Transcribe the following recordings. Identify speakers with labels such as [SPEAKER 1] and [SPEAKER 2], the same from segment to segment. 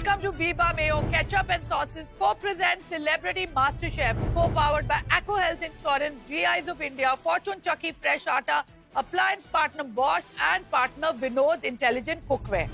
[SPEAKER 1] Welcome to Viva Mayo Ketchup and Sauces co-present Celebrity MasterChef, co-powered by Acco Health Insurance, GIs of India, Fortune Chucky Fresh Atta, appliance partner Bosch and partner Vinod Intelligent Cookware.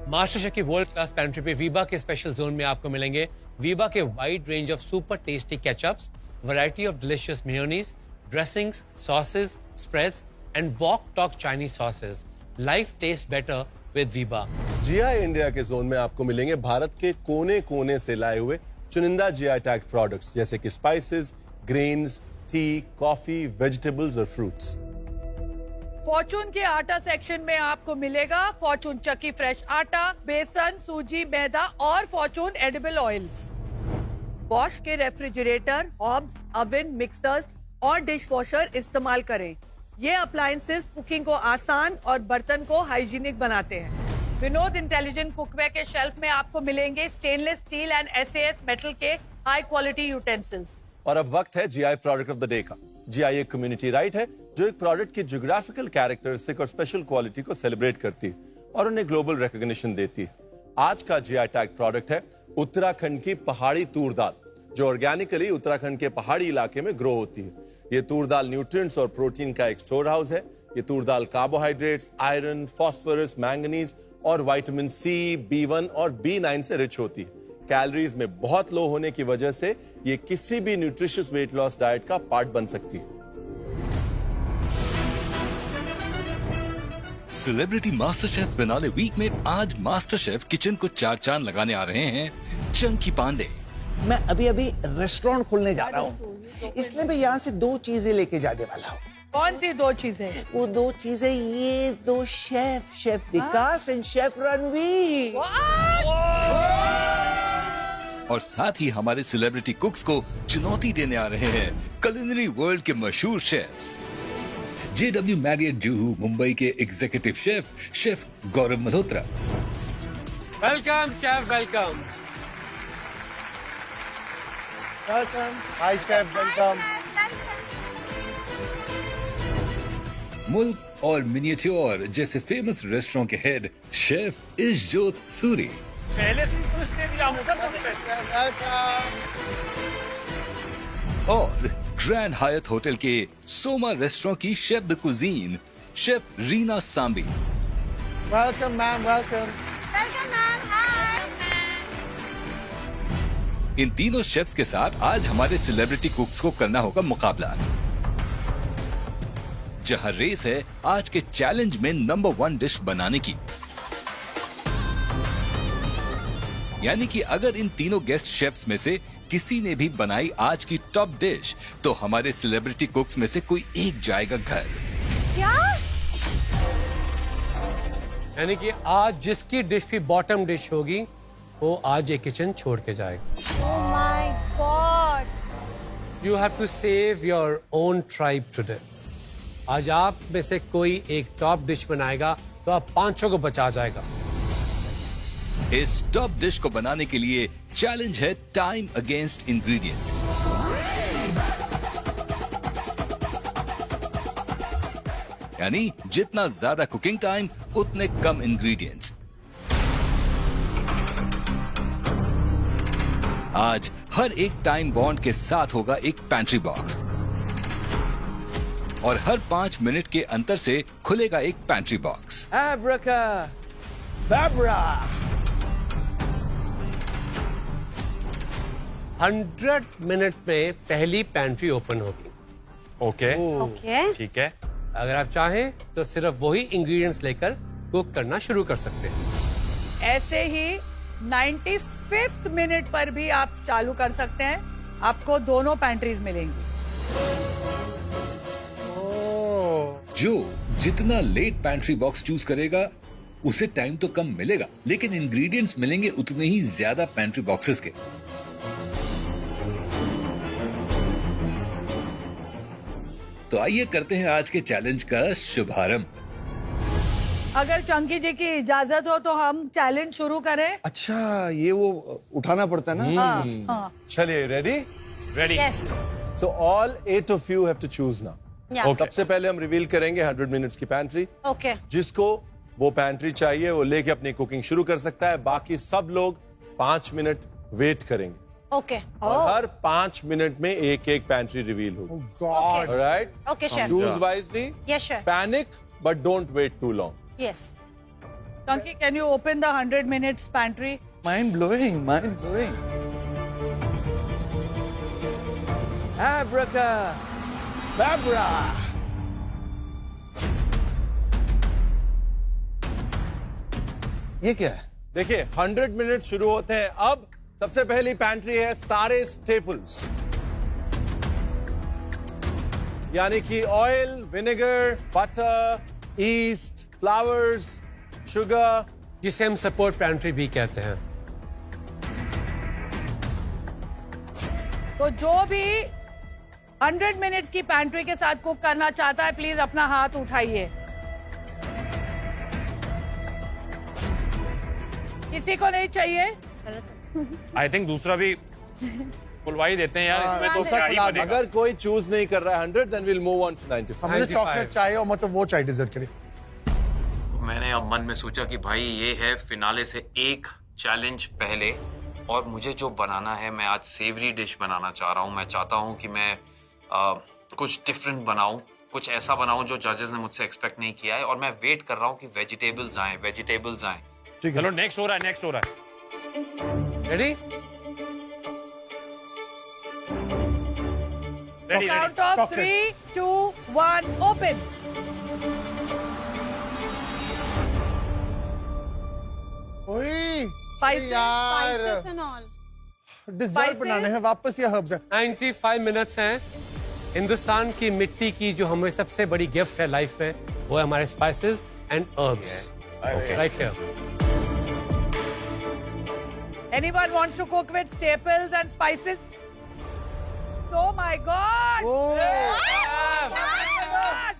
[SPEAKER 2] Master chef की world class pantry पे वीबा के special zone में आपको मिलेंगे वीबा के wide range of super tasty ketchups, variety of delicious mayonnaise, dressings, sauces, spreads and wok tok Chinese sauces. Life taste better with Veeba.
[SPEAKER 3] GI India के जोन में आपको मिलेंगे भारत के कोने कोने से लाए हुए चुनिंदा जीआई टैग प्रोडक्ट्स जैसे कि spices, grains, T, coffee, vegetables और फ्रूट्स.
[SPEAKER 1] फॉर्चून के आटा सेक्शन में आपको मिलेगा फॉर्चून चक्की फ्रेश आटा, बेसन, सूजी, मैदा और फॉर्चून एडिबल ऑयल्स. बॉश के रेफ्रिजरेटर, हॉब्स, ओवन, मिक्सर्स और डिश वॉशर इस्तेमाल करें. ये अप्लायंसेस कुकिंग को आसान और बर्तन को हाइजीनिक बनाते हैं. विनोद इंटेलिजेंट कुकवेयर के शेल्फ में आपको मिलेंगे stainless steel and SAS metal के हाई क्वालिटी यूटेंसिल्स.
[SPEAKER 3] और अब वक्त है GI product of the day का. जीआई एक कम्युनिटी राइट है जो एक प्रोडक्ट की ज्योग्राफिकल कैरेक्टरिस्टिक और स्पेशल क्वालिटी को सेलिब्रेट करती है और उन्हें ग्लोबल रिकॉग्निशन देती है. आज का जीआई टैग प्रोडक्ट है उत्तराखंड की पहाड़ी तूर दाल, जो ऑर्गेनिकली उत्तराखंड के पहाड़ी इलाके में ग्रो होती है. ये तूर दाल न्यूट्रिएंट्स और प्रोटीन का एक स्टोर हाउस है. ये तूर दाल कार्बोहाइड्रेट्स, आयरन, फास्फोरस, मैंगनीज और विटामिन सी, B1 और B9 से रिच होती है. कैलोरीज में बहुत लो होने की वजह से ये किसी भी न्यूट्रिशियस वेट लॉस डाइट का पार्ट बन सकती है.
[SPEAKER 4] Celebrity master chef finale week में आज मास्टर शेफ किचन को चार चांद लगाने आ रहे हैं चंकी पांडे.
[SPEAKER 5] मैं अभी रेस्टोरेंट खोलने जा रहा हूँ, इसलिए मैं यहाँ से दो चीजें लेके जाने वाला हूँ.
[SPEAKER 1] कौन सी दो चीजें?
[SPEAKER 5] वो दो चीजें ये दो chef Vikas and chef Ranveer.
[SPEAKER 4] और साथ ही हमारे सेलिब्रिटी कुक्स को चुनौती देने आ रहे हैं कुलिनरी वर्ल्ड के मशहूर chefs. JW Marriott Juhu Mumbai के executive chef Gaurav Malhotra.
[SPEAKER 2] Welcome chef, welcome.
[SPEAKER 3] Hi chef, welcome.
[SPEAKER 4] मुल्क और मिनिएच्योर जैसे फेमस रेस्टोरेंट के हेड शेफ इशजोत सूरी.
[SPEAKER 2] पहले से पूछने दिया
[SPEAKER 4] और ग्रैंड हायत होटल के सोमा रेस्टोरेंट की chef de cuisine chef Reena Sambi.
[SPEAKER 5] Welcome ma'am, welcome.
[SPEAKER 4] इन तीनों शेफ्स के साथ आज हमारे सेलिब्रिटी कुक्स को करना होगा मुकाबला, जहां रेस है आज के चैलेंज में नंबर 1 डिश बनाने की. यानी कि अगर इन तीनों गेस्ट शेफ्स में से किसी ने भी बनाई आज की टॉप डिश तो हमारे सेलिब्रिटी कुक्स में से कोई एक जाएगा घर.
[SPEAKER 1] क्या?
[SPEAKER 2] यानी कि आज जिसकी डिश भी बॉटम डिश होगी वो आज ये किचन छोड़ के जाएगा.
[SPEAKER 1] Oh my God!
[SPEAKER 2] You have to save your own tribe today. आज आप में से कोई एक टॉप डिश बनाएगा तो आप 500 को बचा जाएगा.
[SPEAKER 4] इस टॉप डिश को बनाने के लिए चैलेंज है टाइम अगेंस्ट इंग्रेडिएंट्स. यानी जितना ज्यादा कुकिंग टाइम उतने कम इंग्रेडिएंट्स. आज हर एक टाइम बॉन्ड के साथ होगा एक पैंट्री बॉक्स और हर 5 मिनट के अंतर से खुलेगा एक पैंट्री बॉक्स.
[SPEAKER 5] Babra.
[SPEAKER 2] 100 मिनट में पहली पैंट्री ओपन होगी. ओके, ठीक है. अगर आप चाहें तो सिर्फ वही इंग्रेडिएंट्स लेकर कुक करना शुरू कर सकते हैं.
[SPEAKER 1] ऐसे ही 95th मिनट पर भी आप चालू कर सकते हैं. आपको दोनों पैंट्रीज मिलेंगी.
[SPEAKER 4] जो जितना लेट पैंट्री बॉक्स चूज करेगा उसे टाइम तो कम मिलेगा, लेकिन इंग्रेडिएंट्स मिलेंगे उतने ही ज्यादा पैंट्री बॉक्सेस के. तो आइए करते हैं आज के चैलेंज का शुभारंभ.
[SPEAKER 1] अगर चंकी जी की इजाजत हो तो हम चैलेंज शुरू करें.
[SPEAKER 5] अच्छा, ये वो उठाना पड़ता है ना.
[SPEAKER 1] हाँ.
[SPEAKER 3] चलिए, ready?
[SPEAKER 2] Ready.
[SPEAKER 1] Yes.
[SPEAKER 3] So all 8 of you have to choose now.
[SPEAKER 6] Yeah.
[SPEAKER 2] Okay.
[SPEAKER 3] सबसे पहले हम रिवील करेंगे 100 मिनट्स की पैंट्री।
[SPEAKER 6] Okay.
[SPEAKER 3] जिसको वो पैंट्री चाहिए वो लेके अपनी कुकिंग शुरू कर सकता है। बाकी सब लोग 5 मिनट वेट करेंगे
[SPEAKER 6] Okay.
[SPEAKER 3] और हर 5 मिनट में एक एक पैंट्री रिवील होगी।
[SPEAKER 5] God
[SPEAKER 3] alright,
[SPEAKER 6] Okay, chef.
[SPEAKER 3] Choose wisely,
[SPEAKER 6] Yes, chef.
[SPEAKER 3] Panic but don't wait too long.
[SPEAKER 6] Yes.
[SPEAKER 1] Chunky, can you open the 100 minutes pantry?
[SPEAKER 5] Mind blowing, mind blowing. Abracadabra. ये क्या है?
[SPEAKER 3] देखिए 100 minute शुरू होते हैं। अब सबसे पहली पैंट्री है सारे स्टेपल्स, यानी कि oil, vinegar, butter, east, flowers, sugar.
[SPEAKER 2] जिसे हम सपोर्ट पैंट्री भी कहते हैं।
[SPEAKER 1] तो जो भी 100 मिनट्स की पैंट्री के साथ कुक करना चाहता है, प्लीज अपना हाथ उठाइए। किसी को नहीं चाहिए?
[SPEAKER 7] आई थिंक दूसरा भी खुलवा ही देते हैं यार, इसमें तो क्या ही बनेगा।
[SPEAKER 3] अगर कोई चूज नहीं कर रहा है 100, then will move on to 95।
[SPEAKER 5] मुझे चॉकलेट चाहिए और मतलब वो चाय डिजर्ट करिए।
[SPEAKER 8] तो मैंने अब मन में सोचा कि भाई ये है फिनाले से एक चैलेंज पहले, और मुझे जो बनाना है, मैं आज सेवरी डिश बनाना चाह रहा हूँ। मैं चाहता हूँ कि मैं कुछ डिफरेंट बनाऊँ, कुछ ऐसा बनाऊँ जो जजेस ने मुझसे एक्सपेक्ट नहीं किया है। और मैं वेट कर रहा हूँ कि वेजिटेबल्स आए।
[SPEAKER 7] चलो नेक्स्ट हो रहा है।
[SPEAKER 2] Ready?
[SPEAKER 7] Ready
[SPEAKER 1] Count of 3, 2, 1, open.
[SPEAKER 5] ओए
[SPEAKER 1] Spices.
[SPEAKER 5] यार,
[SPEAKER 6] Spices and all.
[SPEAKER 5] Dessert
[SPEAKER 1] Spices?
[SPEAKER 5] बनाने हैं वापस या हर्ब्स है?
[SPEAKER 2] 95 मिनट्स हैं। हिंदुस्तान की मिट्टी की जो हमें सबसे बड़ी गिफ्ट है लाइफ में, वो है हमारे spices and herbs. Right here.
[SPEAKER 1] Anyone wants to cook with staples and spices? Oh my God!
[SPEAKER 5] Oh.
[SPEAKER 1] Oh my God!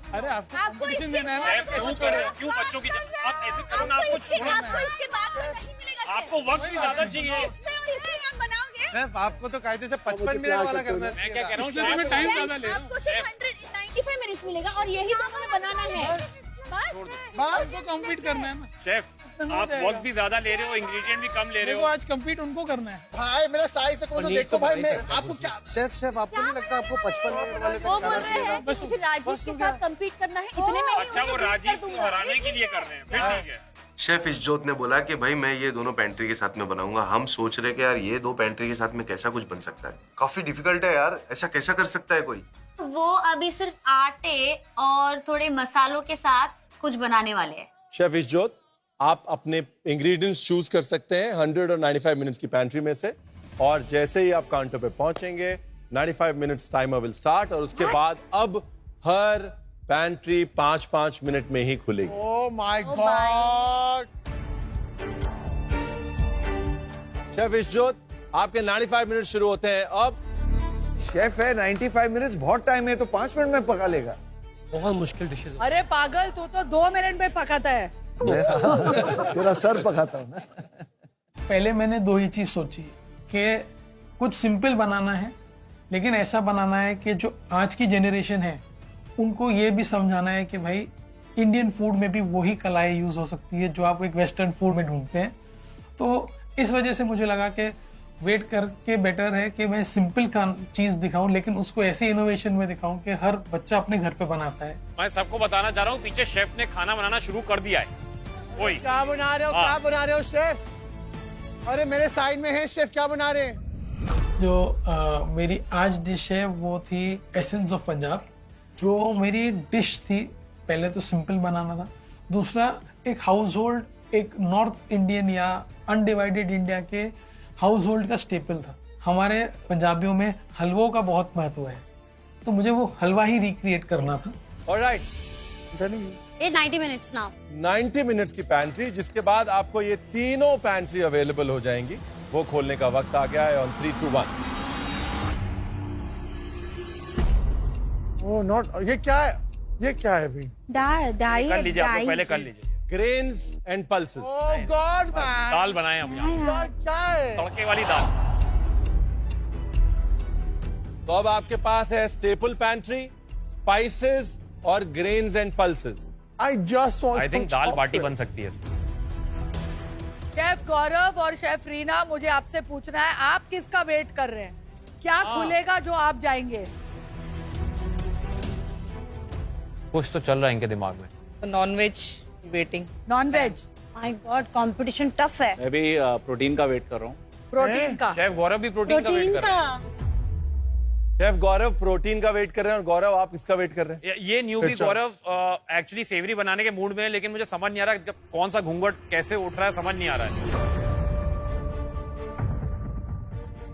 [SPEAKER 5] अरे आपको
[SPEAKER 6] आपको
[SPEAKER 5] competition देना है ना?
[SPEAKER 7] शेफ कैसे करो? क्यों बच्चों की आप ऐसे करो ना, आपको छोड़ना है।
[SPEAKER 6] आपको इसके बाद में नहीं मिलेगा chef।
[SPEAKER 7] आपको वक्त भी ज्यादा चाहिए।
[SPEAKER 6] इसमें और इसमें आप बनाओगे?
[SPEAKER 5] शेफ, आपको तो कायदे से 55 मिनट वाला करना है।
[SPEAKER 7] मैं क्या कह रहा हूँ,
[SPEAKER 5] इसलिए मैं टाइम ज्यादा
[SPEAKER 6] Yes,
[SPEAKER 5] ले रहा
[SPEAKER 6] आपको सिर्फ 195 मिनट्स मिलेगा और यही तो हमें बनाना है। बस
[SPEAKER 5] हूँ। बस
[SPEAKER 9] कम्पीट करना है ना।
[SPEAKER 7] शेफ आप वक्त भी ज्यादा ले रहे हो, इंग्रेडिएंट भी कम ले रहे
[SPEAKER 9] देखो
[SPEAKER 7] हो।
[SPEAKER 9] आज कम्पीट उनको करना है।
[SPEAKER 5] भाई मेरा साइज तक तो
[SPEAKER 2] पनीर
[SPEAKER 5] देखो
[SPEAKER 2] तो
[SPEAKER 5] भाई,
[SPEAKER 2] बना ही
[SPEAKER 5] मैं
[SPEAKER 2] सकते हैं
[SPEAKER 5] आपको क्या शेफ आपको नहीं लगता आपको 55 मिनट वाले
[SPEAKER 6] वो
[SPEAKER 5] तक
[SPEAKER 6] बोल
[SPEAKER 5] जाना
[SPEAKER 6] रहे
[SPEAKER 5] चाहिए?
[SPEAKER 6] हैं कि मुझे राजीव के साथ कम्पीट करना है, इतने में ही
[SPEAKER 7] अच्छा वो
[SPEAKER 6] उन्हें beat
[SPEAKER 7] राजीव
[SPEAKER 6] कर
[SPEAKER 7] को
[SPEAKER 6] दूंगा।
[SPEAKER 7] हराने के लिए कर रहे हैं, फिर ठीक है।
[SPEAKER 8] शेफ इशजोत ने बोला कि भाई मैं ये दोनों पैंट्री के साथ में बनाऊंगा। हम सोच रहे कि यार ये दो पैंट्री के साथ में कैसा कुछ बन सकता है। काफी डिफिकल्ट है यार, ऐसा कैसा कर सकता है कोई।
[SPEAKER 6] वो अभी सिर्फ आटे और थोड़े मसालों के साथ कुछ बनाने वाले हैं।
[SPEAKER 3] शेफ इशजोत, आप अपने इंग्रेडिएंट्स चूज कर सकते हैं 100 और 95 मिनट्स की पैंट्री में से, और जैसे ही आप काउंटर पे पहुंचेंगे 95 मिनट्स टाइमर विल स्टार्ट, और उसके बाद अब हर पैंट्री 5-5 मिनट में ही खुलेगी।
[SPEAKER 5] Oh my God.
[SPEAKER 3] शेफ इशजोत, आपके 95 मिनट शुरू होते हैं अब।
[SPEAKER 5] शेफ है 95 मिनट्स बहुत टाइम है, तो 5 मिनट में पका लेगा।
[SPEAKER 2] बहुत मुश्किल डिशेस।
[SPEAKER 1] अरे पागल, तू तो 2 मिनट में पकाता है।
[SPEAKER 5] तेरा सर पकाता हूँ ना।
[SPEAKER 9] पहले मैंने दो ही चीज सोची कि कुछ सिंपल बनाना है, लेकिन ऐसा बनाना है कि जो आज की जनरेशन है उनको ये भी समझाना है कि भाई इंडियन फूड में भी वही कलाएं यूज हो सकती है जो आप एक वेस्टर्न फूड में ढूंढते हैं। तो इस वजह से मुझे लगा कि वेट करके बेटर है कि मैं सिंपल चीज दिखाऊं, लेकिन उसको ऐसी इनोवेशन में दिखाऊं कि हर बच्चा अपने घर पे बनाता है।
[SPEAKER 7] मैं सबको बताना चाह रहा हूँ, पीछे शेफ ने खाना बनाना शुरू कर दिया है। वही
[SPEAKER 5] क्या बना रहे हो,
[SPEAKER 7] हाँ।
[SPEAKER 5] क्या बना रहे हो शेफ? अरे मेरे साइड में है शेफ, क्या बना रहे हैं?
[SPEAKER 9] जो मेरी आज डिश है वो थी एसेंस ऑफ पंजाब। जो मेरी डिश थी, पहले तो सिंपल बनाना था, दूसरा एक हाउस होल्ड, एक नॉर्थ इंडियन या अनडिवाइडेड इंडिया के हाउस होल्ड का स्टेपल था। हमारे पंजाबियों में हलवों का बहुत महत्व है, तो मुझे वो हलवा ही रिक्रिएट करना था।
[SPEAKER 3] Alright,
[SPEAKER 6] 90 minutes now.
[SPEAKER 3] 90 मिनट्स की पैंट्री, जिसके बाद आपको ये तीनों पैंट्री अवेलेबल हो जाएंगी। वो खोलने का वक्त आ गया है ऑन 3, 2, 1।
[SPEAKER 5] ओह नॉट, ये क्या है? ये क्या है अभी?
[SPEAKER 6] दाल
[SPEAKER 7] कर लीजिए, आप लोग पहले कर लीजिए।
[SPEAKER 3] grains and pulses.
[SPEAKER 5] Oh God, man.
[SPEAKER 7] दाल बनाए हम यहाँ,
[SPEAKER 5] क्या है?
[SPEAKER 7] तड़के वाली दाल।
[SPEAKER 3] तो अब आपके पास है staple pantry, spices और grains and pulses.
[SPEAKER 5] I just want
[SPEAKER 7] I think
[SPEAKER 5] some
[SPEAKER 7] dal baati
[SPEAKER 5] chocolate.
[SPEAKER 7] बन सकती है इसमें।
[SPEAKER 1] शेफ गौरव और शेफ रीना, मुझे आपसे पूछना है, आप किसका वेट कर रहे हैं? क्या खुलेगा जो आप जाएंगे?
[SPEAKER 7] कुछ तो चल रहा है इनके दिमाग में।
[SPEAKER 10] Non veg waiting.
[SPEAKER 1] Non veg,
[SPEAKER 6] my God, competition tough है।
[SPEAKER 11] मैं भी प्रोटीन का वेट कर रहा हूँ।
[SPEAKER 1] प्रोटीन का।
[SPEAKER 7] शेफ गौरव भी प्रोटीन का वेट कर रहे हैं।
[SPEAKER 3] शेफ गौरव प्रोटीन का वेट कर रहे हैं और गौरव आप किसका वेट कर रहे हैं?
[SPEAKER 7] ये न्यूबी गौरव एक्चुअली सेवरी बनाने के मूड में है, लेकिन मुझे समझ नहीं आ रहा कि कौन सा घूंघट कैसे उठ रहा है, समझ नहीं आ रहा है।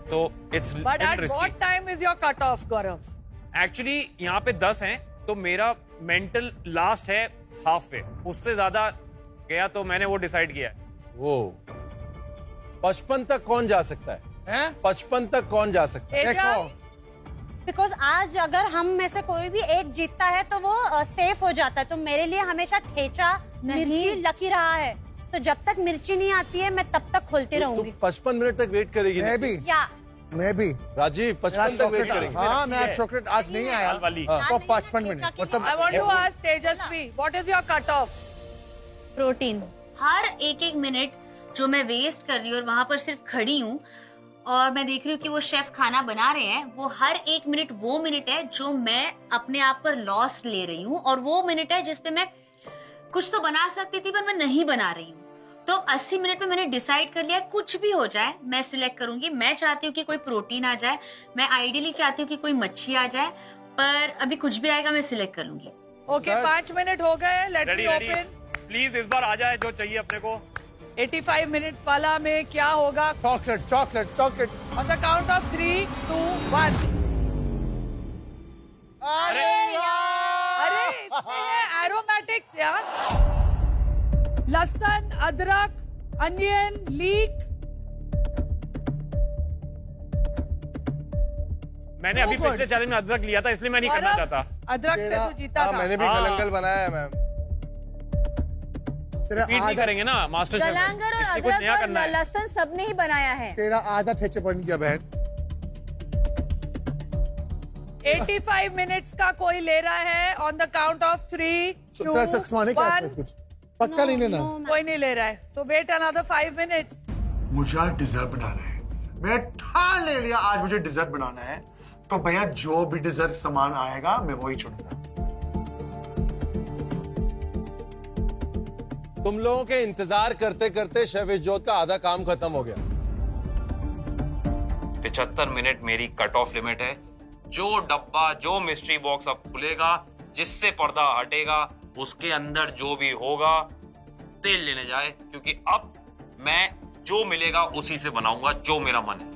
[SPEAKER 7] तो it's
[SPEAKER 1] But at what time is your cut off, Gaurav?
[SPEAKER 7] Actually यहाँ पे 10 हैं, तो मेरा मेंटल लास्ट है हाफ पे, उससे ज्यादा गया तो मैंने वो डिसाइड किया है।
[SPEAKER 3] वो 55 तक कौन जा सकता है?
[SPEAKER 5] हैं?
[SPEAKER 3] 55 तक कौन जा सकता है?
[SPEAKER 1] तेजा?
[SPEAKER 6] बिकॉज आज अगर हम में से कोई भी एक जीतता है तो वो सेफ हो जाता है, तो मेरे लिए हमेशा ठेचा मिर्ची लकी रहा है, तो जब तक मिर्ची नहीं आती है मैं तब तक खोलती
[SPEAKER 3] तू
[SPEAKER 6] रहूंगी।
[SPEAKER 3] 55 मिनट तक वेट करेगी?
[SPEAKER 5] मैं भी,
[SPEAKER 6] या
[SPEAKER 5] मैं भी।
[SPEAKER 3] राजीव 55 तक वेट करेगी?
[SPEAKER 5] हाँ, मेरा चॉकलेट आज नहीं आया।
[SPEAKER 7] दाल वाली।
[SPEAKER 5] तो 55 मिनट मतलब
[SPEAKER 1] I want to ask Tejasvi, what is your cut off?
[SPEAKER 6] Protein. हर एक एक मिनट जो मैं वेस्ट कर रही हूँ और वहां पर सिर्फ खड़ी हूँ और मैं देख रही हूँ कि वो शेफ खाना बना रहे हैं, वो हर एक मिनट वो मिनट है जो मैं अपने आप पर लॉस ले रही हूँ, और वो मिनट है जिसपे मैं कुछ तो बना सकती थी पर मैं नहीं बना रही हूँ। तो 80 मिनट में मैंने डिसाइड कर लिया, कुछ भी हो जाए मैं सिलेक्ट करूंगी। मैं चाहती हूँ कि कोई प्रोटीन आ जाए, मैं आइडियली चाहती हूँ कि कोई मच्छी आ जाए, पर अभी कुछ भी आएगा मैं सिलेक्ट कर लूंगी।
[SPEAKER 1] Okay, 5 मिनट हो गए, let
[SPEAKER 7] ready
[SPEAKER 1] me
[SPEAKER 7] ready,
[SPEAKER 1] open.
[SPEAKER 7] Please इस बार आ जाए जो चाहिए अपने को।
[SPEAKER 1] 85 मिनट वाला में क्या होगा?
[SPEAKER 5] Chocolate chocolate chocolate.
[SPEAKER 1] On the count of 3, 2, 1.
[SPEAKER 5] अरे
[SPEAKER 1] अरे इसमें है aromatics यार, लहसुन, अदरक, अनियन, लीक।
[SPEAKER 7] मैंने अभी पिछले चैलेंज में अदरक लिया था, इसलिए मैं नहीं करना चाहता।
[SPEAKER 1] अदरक से तो जीता था।
[SPEAKER 5] मैंने भी
[SPEAKER 7] हाँ।
[SPEAKER 5] गलंगल बनाया है मैम। तेरा
[SPEAKER 7] रिपीट नहीं
[SPEAKER 5] आधा
[SPEAKER 7] करेंगे ना मास्टर शेफ,
[SPEAKER 6] गलांगर और
[SPEAKER 7] इसमें कुछ नया करना
[SPEAKER 6] अदरक और
[SPEAKER 7] है।
[SPEAKER 6] लहसुन सबने ही बनाया है।
[SPEAKER 5] तेरा आधा ठेचे बन गया बहन।
[SPEAKER 1] 85 मिनट्स का कोई ले रहा है? ऑन द काउंट ऑफ 3, 2,
[SPEAKER 5] तेरा सक्सवाने का
[SPEAKER 1] 1.
[SPEAKER 5] इसमें कुछ पक्का नहीं लेना।
[SPEAKER 1] कोई नहीं ले रहा है, so wait another 5 minutes.
[SPEAKER 12] मुझे आज डिजर्ट बनाना है। मैं ठान ले लिया आज मुझे डिजर्ट बनाना है, तो भैया जो भी डिजर्ट सामान आएगा मैं वही चुनूंगा।
[SPEAKER 3] तुम लोगों के इंतजार करते करते शेफ इज्जोत का आधा काम खत्म हो गया।
[SPEAKER 8] 75 मिनट मेरी कट ऑफ लिमिट है। जो डब्बा, जो मिस्ट्री बॉक्स अब खुलेगा, जिससे पर्दा हटेगा, उसके अंदर जो भी होगा तेल लेने जाए, क्योंकि अब मैं जो मिलेगा उसी से बनाऊंगा जो मेरा मन है।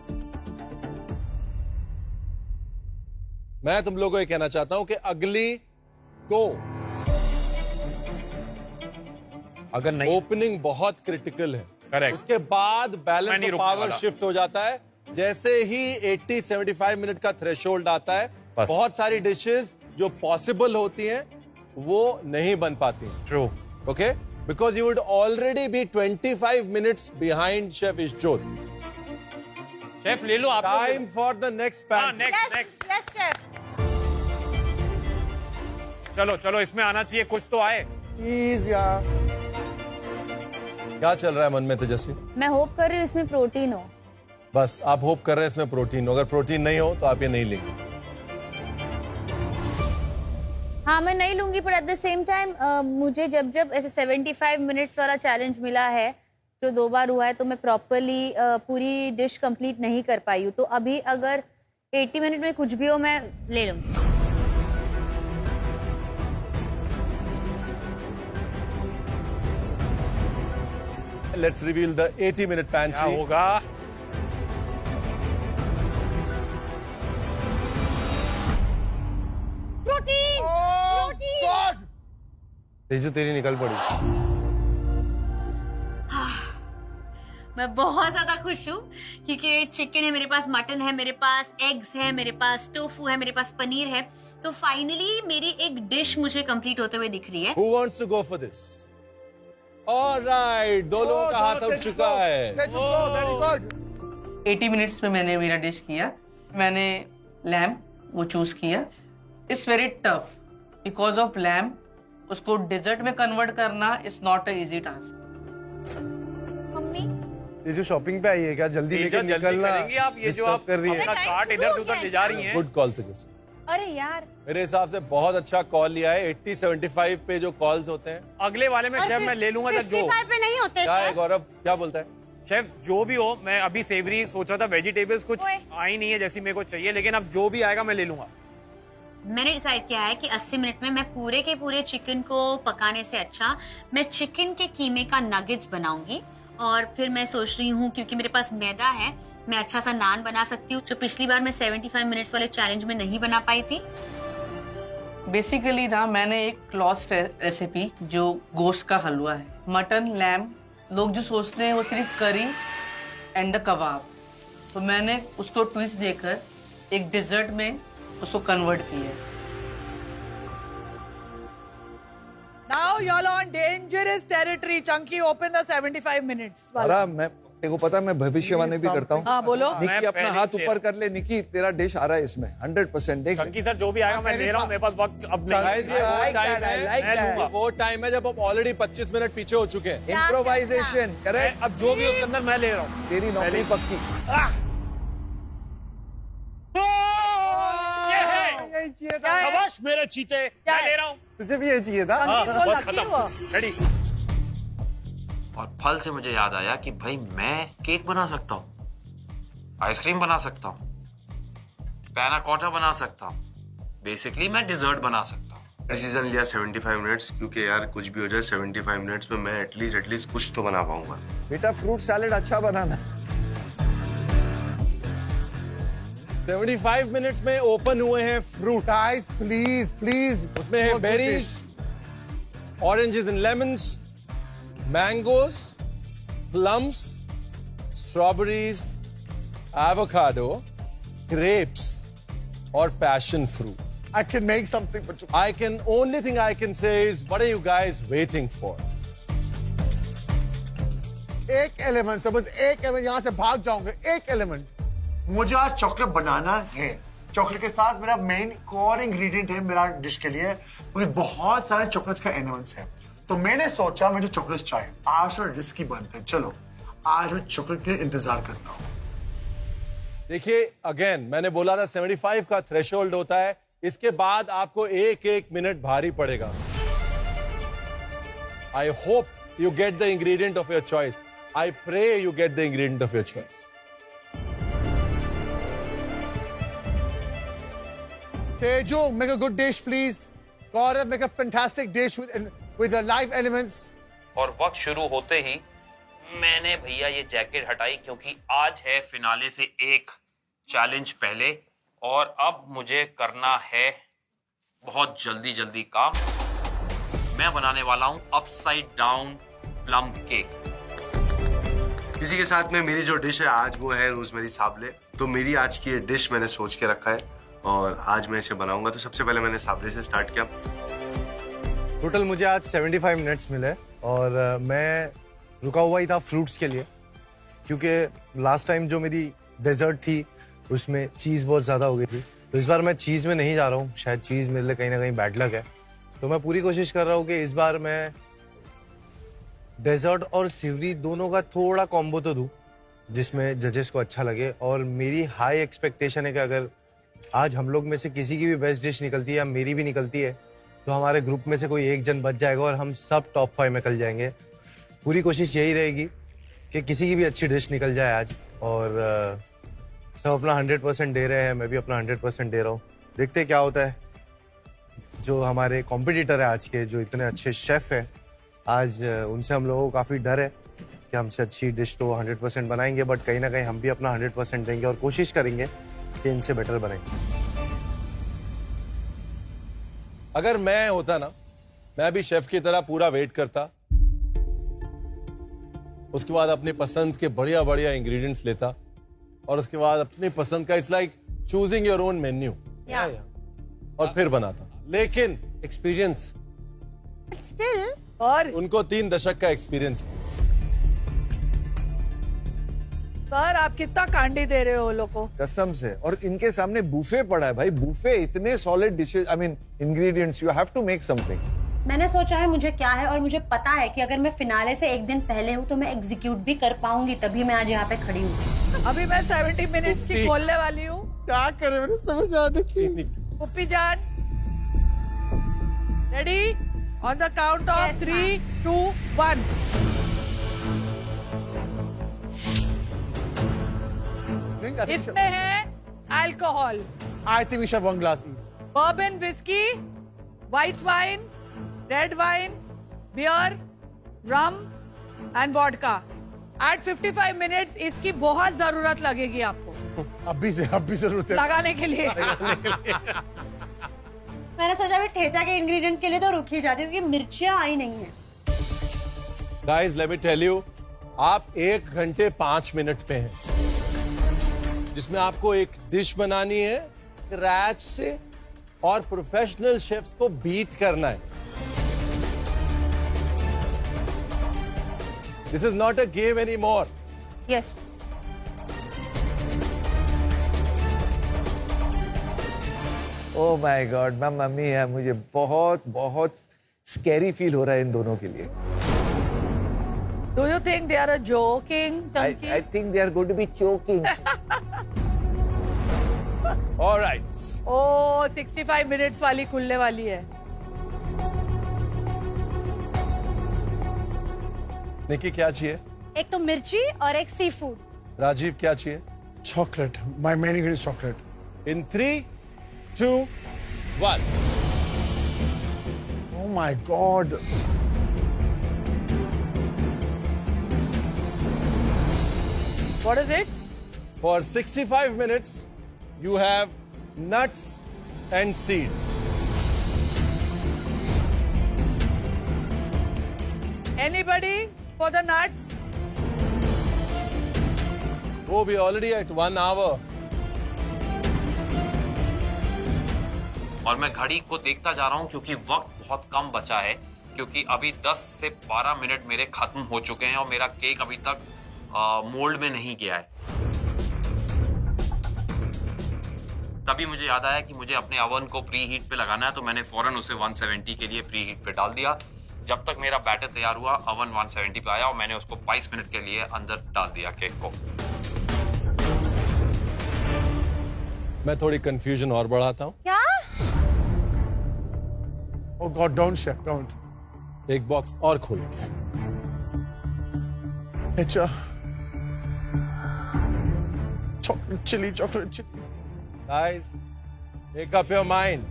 [SPEAKER 3] मैं तुम लोगों को ये कहना चाहता हूं कि अगली 2
[SPEAKER 7] अगर नहीं
[SPEAKER 3] ओपनिंग बहुत क्रिटिकल है।
[SPEAKER 7] करेक्ट,
[SPEAKER 3] उसके बाद
[SPEAKER 7] मैं
[SPEAKER 3] बैलेंस
[SPEAKER 7] नहीं
[SPEAKER 3] ऑफ
[SPEAKER 7] रुकने
[SPEAKER 3] पावर
[SPEAKER 7] वाला।
[SPEAKER 3] शिफ्ट हो जाता है। जैसे ही 80-75 मिनट का थ्रेशोल्ड आता है,
[SPEAKER 7] बस।
[SPEAKER 3] बहुत सारी डिशेस जो पॉसिबल होती हैं वो नहीं बन पाती हैं।
[SPEAKER 7] True.
[SPEAKER 3] Okay, because you would already be 25 minutes behind chef Ishijyot.
[SPEAKER 7] Chef ले लो आप।
[SPEAKER 3] टाइम फॉर द नेक्स्ट
[SPEAKER 7] हाँ,
[SPEAKER 3] पैन।
[SPEAKER 7] नेक्स्ट।
[SPEAKER 6] Yes chef.
[SPEAKER 7] चलो चलो, इसमें आना चाहिए, कुछ तो आए।
[SPEAKER 5] प्लीज यार।
[SPEAKER 3] क्या चल रहा है मन में तेजस्वी?
[SPEAKER 6] मैं होप कर रही हूँ इसमें प्रोटीन हो।
[SPEAKER 3] बस आप होप कर रहे हैं इसमें प्रोटीन हो। अगर प्रोटीन नहीं हो तो आप ये नहीं लेंगे।
[SPEAKER 6] हाँ मैं नहीं लूंगी, पर एट द सेम टाइम मुझे जब जब ऐसे 75 मिनट्स वाला चैलेंज मिला है जो 2 बार हुआ है, तो मैं प्रॉपरली पूरी डिश कंप्लीट नहीं कर पाई हूँ। तो अभी अगर 80 मिनट में कुछ भी हो मैं ले लूंगी।
[SPEAKER 3] Let's reveal the 80-minute
[SPEAKER 7] क्या
[SPEAKER 3] pantry.
[SPEAKER 7] होगा?
[SPEAKER 6] प्रोटीन।
[SPEAKER 5] गॉड।
[SPEAKER 3] तेजू तेरी निकल पड़ी।
[SPEAKER 6] मैं बहुत ज्यादा खुश हूँ क्योंकि चिकन है मेरे पास, मटन है मेरे पास, एग्स है मेरे पास, टोफू है मेरे पास, पनीर है। तो फाइनली मेरी एक डिश मुझे कंप्लीट होते हुए दिख रही है।
[SPEAKER 3] Who wants to go for this? Alright, दो लोगों का हाथ उठ चुका है।
[SPEAKER 5] Very good.
[SPEAKER 10] 80 मिनट्स में मैंने मेरा डिश किया। मैंने लैम्प वो चूज किया। It's very tough because of lamp. उसको डेजर्ट में कन्वर्ट करना is not a easy task.
[SPEAKER 6] Mummy
[SPEAKER 12] ये जो शॉपिंग पे आई है क्या जल्दी
[SPEAKER 7] ये
[SPEAKER 12] लेके
[SPEAKER 7] जो जल्दी
[SPEAKER 12] निकलना
[SPEAKER 7] करेंगी आप, ये जो आप
[SPEAKER 12] कर रही है।
[SPEAKER 7] अपना कार्ट इधर से उधर ले जा रही हैं।
[SPEAKER 3] गुड कॉल तेजस्वी।
[SPEAKER 6] अरे यार
[SPEAKER 3] मेरे हिसाब से बहुत अच्छा कॉल लिया है। 80-75 पे जो कॉल्स होते हैं,
[SPEAKER 7] अगले वाले में शेफ मैं ले लूंगा जब जो
[SPEAKER 6] 55 पे नहीं होते
[SPEAKER 3] क्या है गौरव, क्या बोलता है?
[SPEAKER 7] शेफ जो भी हो। मैं अभी सेवरी सोच रहा था, वेजिटेबल्स कुछ
[SPEAKER 6] ओए।
[SPEAKER 7] आई नहीं है जैसी मेरे को चाहिए, लेकिन अब जो भी आएगा मैं ले लूंगा।
[SPEAKER 6] मैंने डिसाइड किया है कि 80 मिनट में मैं पूरे के पूरे चिकन को पकाने से अच्छा मैं चिकन के कीमे का नगेट्स बनाऊंगी। और फिर मैं सोच रही हूँ क्योंकि मेरे पास मैदा है, मैं अच्छा सा नान बना सकती हूँ जो पिछली बार मैं 75 मिनट्स वाले चैलेंज में नहीं बना पाई थी।
[SPEAKER 10] बेसिकली ना मैंने एक लॉस्ट रेसिपी जो गोश्त का हलवा है, मटन लैम्प। लोग जो सोचते हैं वो सिर्फ करी एंड द कबाब, तो मैंने उसको ट्विस्ट देकर एक डिजर्ट में उसको कन्वर्ट किया है।
[SPEAKER 1] Now you're on dangerous territory. Chunky, open the 75 minutes.
[SPEAKER 5] अरे मैं तेरे को पता है मैं भविष्यवाणी भी करता हूँ।
[SPEAKER 1] हाँ बोलो।
[SPEAKER 5] निकी
[SPEAKER 7] मैं
[SPEAKER 5] अपना
[SPEAKER 7] पहले
[SPEAKER 5] हाथ
[SPEAKER 7] ही
[SPEAKER 5] ऊपर कर ले। निकी तेरा डिश आ रहा है इसमें 100%। देख
[SPEAKER 7] चंकी सर जो भी आएगा मैं ले रहा हूँ, मेरे पास वक्त अब
[SPEAKER 3] गाइस,
[SPEAKER 7] नहीं
[SPEAKER 3] ये वो
[SPEAKER 5] like
[SPEAKER 3] टाइम
[SPEAKER 5] that, I
[SPEAKER 3] है,
[SPEAKER 5] like
[SPEAKER 3] मैं
[SPEAKER 5] that.
[SPEAKER 3] लूंगा। वो टाइम है जब आप ऑलरेडी 25 मिनट पीछे हो चुके हैं।
[SPEAKER 5] इम्प्रोवाइजेशन
[SPEAKER 7] मैं
[SPEAKER 5] करेक्ट।
[SPEAKER 7] अब जो भी उसके अंदर मैं ले रहा हूँ।
[SPEAKER 5] तेरी नौकरी पक्की।
[SPEAKER 7] ये है
[SPEAKER 12] यही चाहिए था।
[SPEAKER 1] क्या है?
[SPEAKER 7] शाबाश मेरे चीते,
[SPEAKER 1] क्या
[SPEAKER 7] मैं
[SPEAKER 1] है?
[SPEAKER 7] ले रहा हूँ।
[SPEAKER 12] तुझे भी ये चाहिए था।
[SPEAKER 7] हाँ,
[SPEAKER 1] Chunky को
[SPEAKER 7] बस
[SPEAKER 1] lucky हुआ।
[SPEAKER 7] खत्म, रेडी।
[SPEAKER 8] और फल से मुझे याद आया कि भाई मैं केक बना सकता हूँ, आइसक्रीम बना सकता हूँ, पैना कोटा बना सकता हूँ, बेसिकली मैं डिजर्ट बना सकता हूँ।
[SPEAKER 13] डिसीजन लिया 75 मिनट्स, क्योंकि यार कुछ भी हो जाए 75 मिनट्स में मैं एटलीस्ट कुछ तो बना पाऊंगा।
[SPEAKER 5] बेटा फ्रूट सैलेड अच्छा बनाना।
[SPEAKER 3] 75 मिनट्स में ओपन हुए हैं फ्रूट।
[SPEAKER 12] गाइस प्लीज प्लीज,
[SPEAKER 3] उसमें है berries, oranges and lemons, mangoes, plums, strawberries, avocado, grapes और passion fruit.
[SPEAKER 12] I can make something, but
[SPEAKER 3] Only thing I can say is, what are you guys waiting for?
[SPEAKER 12] एक element, बस एक element, यहाँ से भाग जाऊंगा। एक एलिमेंट मुझे आज चॉकलेट बनाना है। चॉकलेट के साथ मेरा मेन कोर इंग्रेडिएंट है मेरा डिश के लिए, क्योंकि बहुत सारे चॉकलेट्स का एलिमेंट्स है। तो मैंने सोचा मुझे चॉकलेट चाहिए। आज तो रिस्की बनते हैं, चलो आज मैं चॉकलेट के इंतजार करता हूँ।
[SPEAKER 3] देखिए, अगेन मैंने बोला था 75 का थ्रेशोल्ड होता है। इसके बाद आपको एक एक मिनट भारी पड़ेगा। I hope you get the ingredient of your choice. I pray you get the ingredient of your choice.
[SPEAKER 12] Teju, make a good dish, please. Gaurav, make a fantastic dish with the live elements.
[SPEAKER 8] और वक्त शुरू होते ही मैंने भैया ये jacket हटाई, क्योंकि आज है फिनाले से एक चैलेंज पहले, और अब मुझे करना है बहुत जल्दी जल्दी काम। मैं बनाने वाला हूं अपसाइड डाउन प्लम केक।
[SPEAKER 13] इसी के साथ में मेरी जो डिश है आज वो है रोजमेरी साबले। तो मेरी आज की ये डिश मैंने सोच के रखा है और आज मैं इसे बनाऊंगा। तो सबसे पहले मैंने साबले से स्टार्ट किया।
[SPEAKER 12] टोटल मुझे आज 75 मिनट्स मिले और मैं रुका हुआ ही था फ्रूट्स के लिए, क्योंकि लास्ट टाइम जो मेरी डेजर्ट थी उसमें चीज़ बहुत ज़्यादा हो गई थी। तो इस बार मैं चीज़ में नहीं जा रहा हूँ, शायद चीज़ मेरे लिए कहीं ना कहीं बैड लक है। तो मैं पूरी कोशिश कर रहा हूँ कि इस बार मैं डेजर्ट और सिवरी दोनों का थोड़ा कॉम्बो तो दूँ जिसमें जजेस को अच्छा लगे। और मेरी हाई एक्सपेक्टेशन है कि अगर आज हम लोग में से किसी की भी बेस्ट डिश निकलती है या मेरी भी निकलती है तो हमारे ग्रुप में से कोई एक जन बच जाएगा और हम सब टॉप 5 में निकल जाएंगे। पूरी कोशिश यही रहेगी कि किसी की भी अच्छी डिश निकल जाए आज। और सब अपना 100% दे रहे हैं, मैं भी अपना 100% दे रहा हूँ। देखते हैं क्या होता है। जो हमारे कॉम्पिटिटर है आज के, जो इतने अच्छे शेफ हैं, आज उनसे हम लोगों को काफ़ी डर है कि हमसे अच्छी डिश तो 100% बनाएंगे, बट कहीं ना कहीं हम भी अपना 100% देंगे और कोशिश करेंगे कि इनसे बेटर बनाएंगे।
[SPEAKER 3] अगर मैं होता ना, मैं भी शेफ की तरह पूरा वेट करता, उसके बाद अपनी पसंद के बढ़िया बढ़िया इंग्रेडिएंट्स लेता और उसके बाद अपनी पसंद का, it's like choosing your own menu, और फिर बनाता। लेकिन
[SPEAKER 2] एक्सपीरियंस
[SPEAKER 6] स्टिल
[SPEAKER 1] और
[SPEAKER 3] उनको 3 दशक का एक्सपीरियंस है।
[SPEAKER 1] सर आप कितना कांडी दे रहे हो लोग को।
[SPEAKER 5] कसम से। और इनके सामने बूफे पड़ा है भाई, बूफे, इतने solid dishes, I mean ingredients, you have to make something.
[SPEAKER 14] मैंने सोचा है मुझे क्या है, और मुझे पता है कि अगर मैं फिनाले से एक दिन पहले हूँ तो मैं एग्जीक्यूट भी कर पाऊंगी, तभी मैं आज यहाँ पे खड़ी हूँ।
[SPEAKER 1] अभी मैं 70 मिनट्स की खोलने वाली हूँ।
[SPEAKER 5] क्या करे, मैंने समझ आने की।
[SPEAKER 1] पुप्पी जान, ready? On the count of 3, 2, 1। इसमें है alcohol.
[SPEAKER 5] I think we should have one glass each.
[SPEAKER 1] Bourbon whiskey, white wine, red wine, beer, rum and vodka. At 55 minutes इसकी बहुत जरूरत लगेगी आपको।
[SPEAKER 5] अभी जरूरत है
[SPEAKER 1] लगाने के लिए।
[SPEAKER 14] मैंने सोचा भी ठेचा के इंग्रेडिएंट्स के लिए तो रुक ही जाती हूँ, क्योंकि मिर्चियाँ आई नहीं है।
[SPEAKER 3] Guys let me tell you, आप 1 घंटे 5 मिनट पे हैं, जिसमें आपको एक डिश बनानी है क्रैच से और प्रोफेशनल शेफ्स को बीट करना है। This is not a game any more.
[SPEAKER 14] Yes.
[SPEAKER 5] Oh my God, मैं मम्मी है, मुझे बहुत बहुत स्कैरी फील हो रहा है इन दोनों के लिए।
[SPEAKER 1] Do you think they are a joking?
[SPEAKER 5] I think they are going to be choking.
[SPEAKER 3] All right.
[SPEAKER 1] Oh, 65 minutes वाली खुलने वाली है।
[SPEAKER 3] निकी क्या चाहिए?
[SPEAKER 14] एक तो मिर्ची और एक सी फूड।
[SPEAKER 3] राजीव क्या चाहिए?
[SPEAKER 5] Chocolate. My main ingredient is chocolate.
[SPEAKER 3] In 3, 2, 1.
[SPEAKER 5] Oh my God.
[SPEAKER 1] What is it?
[SPEAKER 3] For 65 minutes, you have nuts and seeds.
[SPEAKER 1] Anybody for the nuts?
[SPEAKER 3] Oh, we're already at 1 hour.
[SPEAKER 8] और मैं घड़ी को देखता जा रहा हूँ क्योंकि वक्त बहुत कम बचा है, क्योंकि अभी 10 से 12 मिनट मेरे खत्म हो चुके हैं और मेरा केक अभी तक मोल्ड में नहीं गया है। तभी मुझे याद आया कि मुझे अपने ओवन को प्री हीट पे लगाना है, तो मैंने फौरन उसे 170 के लिए प्री हीट पे डाल दिया। जब तक मेरा बैटर तैयार हुआ, ओवन 170 पे आया और मैंने उसको 22 मिनट के लिए अंदर डाल दिया केक को।
[SPEAKER 3] मैं थोड़ी कंफ्यूजन और बढ़ाता हूँ।
[SPEAKER 14] क्या?
[SPEAKER 5] Oh God, don't chef, don't.
[SPEAKER 3] एक बॉक्स और खोलते हैं।
[SPEAKER 5] अच्छा, chocolate chili, chocolate chili.
[SPEAKER 3] Guys, make up your mind.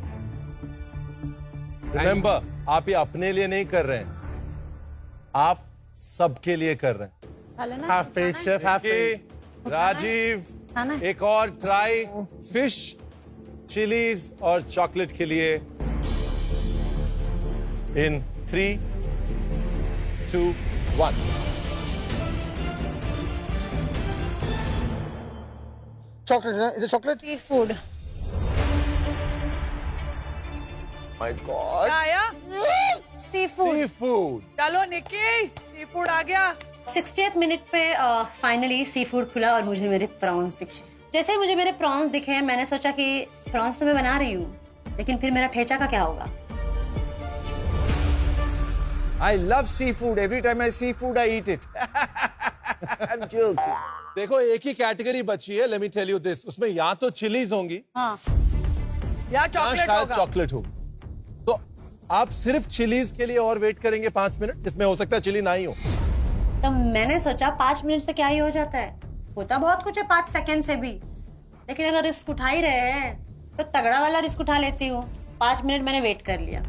[SPEAKER 3] Remember, आप ये अपने लिए नहीं कर रहे हैं, आप सबके लिए कर रहे हैं।
[SPEAKER 5] Have faith, chef, have faith.
[SPEAKER 3] Rajiv, एक और ट्राई फिश, चिलीज और चॉकलेट के लिए। In 3, 2, 1.
[SPEAKER 5] Chocolate, is it chocolate?
[SPEAKER 14] Sea food.
[SPEAKER 5] My God.
[SPEAKER 1] क्या आया?
[SPEAKER 14] Sea food.
[SPEAKER 3] Sea food.
[SPEAKER 1] चलो निक्की, सी फूड आ गया।
[SPEAKER 14] 60th मिनट पे फाइनली सी फूड खुला और मुझे मेरे प्रॉन्स दिखे। जैसे ही मुझे मेरे प्रॉन्स दिखे, मैंने सोचा कि प्रॉन्स तो मैं बना रही हूँ, लेकिन फिर मेरा ठेचा का क्या होगा?
[SPEAKER 5] I love seafood. Every time I see food, I eat it. I'm joking.
[SPEAKER 3] देखो एक ही कैटेगरी बची है, let me tell you this. उसमें या तो चिलीज होंगी,
[SPEAKER 14] हाँ।
[SPEAKER 1] या
[SPEAKER 3] या
[SPEAKER 1] चॉकलेट
[SPEAKER 3] शायद
[SPEAKER 1] होगा।
[SPEAKER 3] चॉकलेट होगी। तो आप सिर्फ चिलीज के लिए और वेट करेंगे 5 मिनट, जिसमें हो सकता है चिली ना ही हो।
[SPEAKER 14] तो मैंने सोचा 5 मिनट से क्या ही हो जाता है, होता बहुत कुछ है 5 सेकंड से भी। लेकिन अगर रिस्क उठा ही रहे हैं तो तगड़ा वाला रिस्क उठा लेती हूँ। 5 मिनट मैंने वेट कर लिया।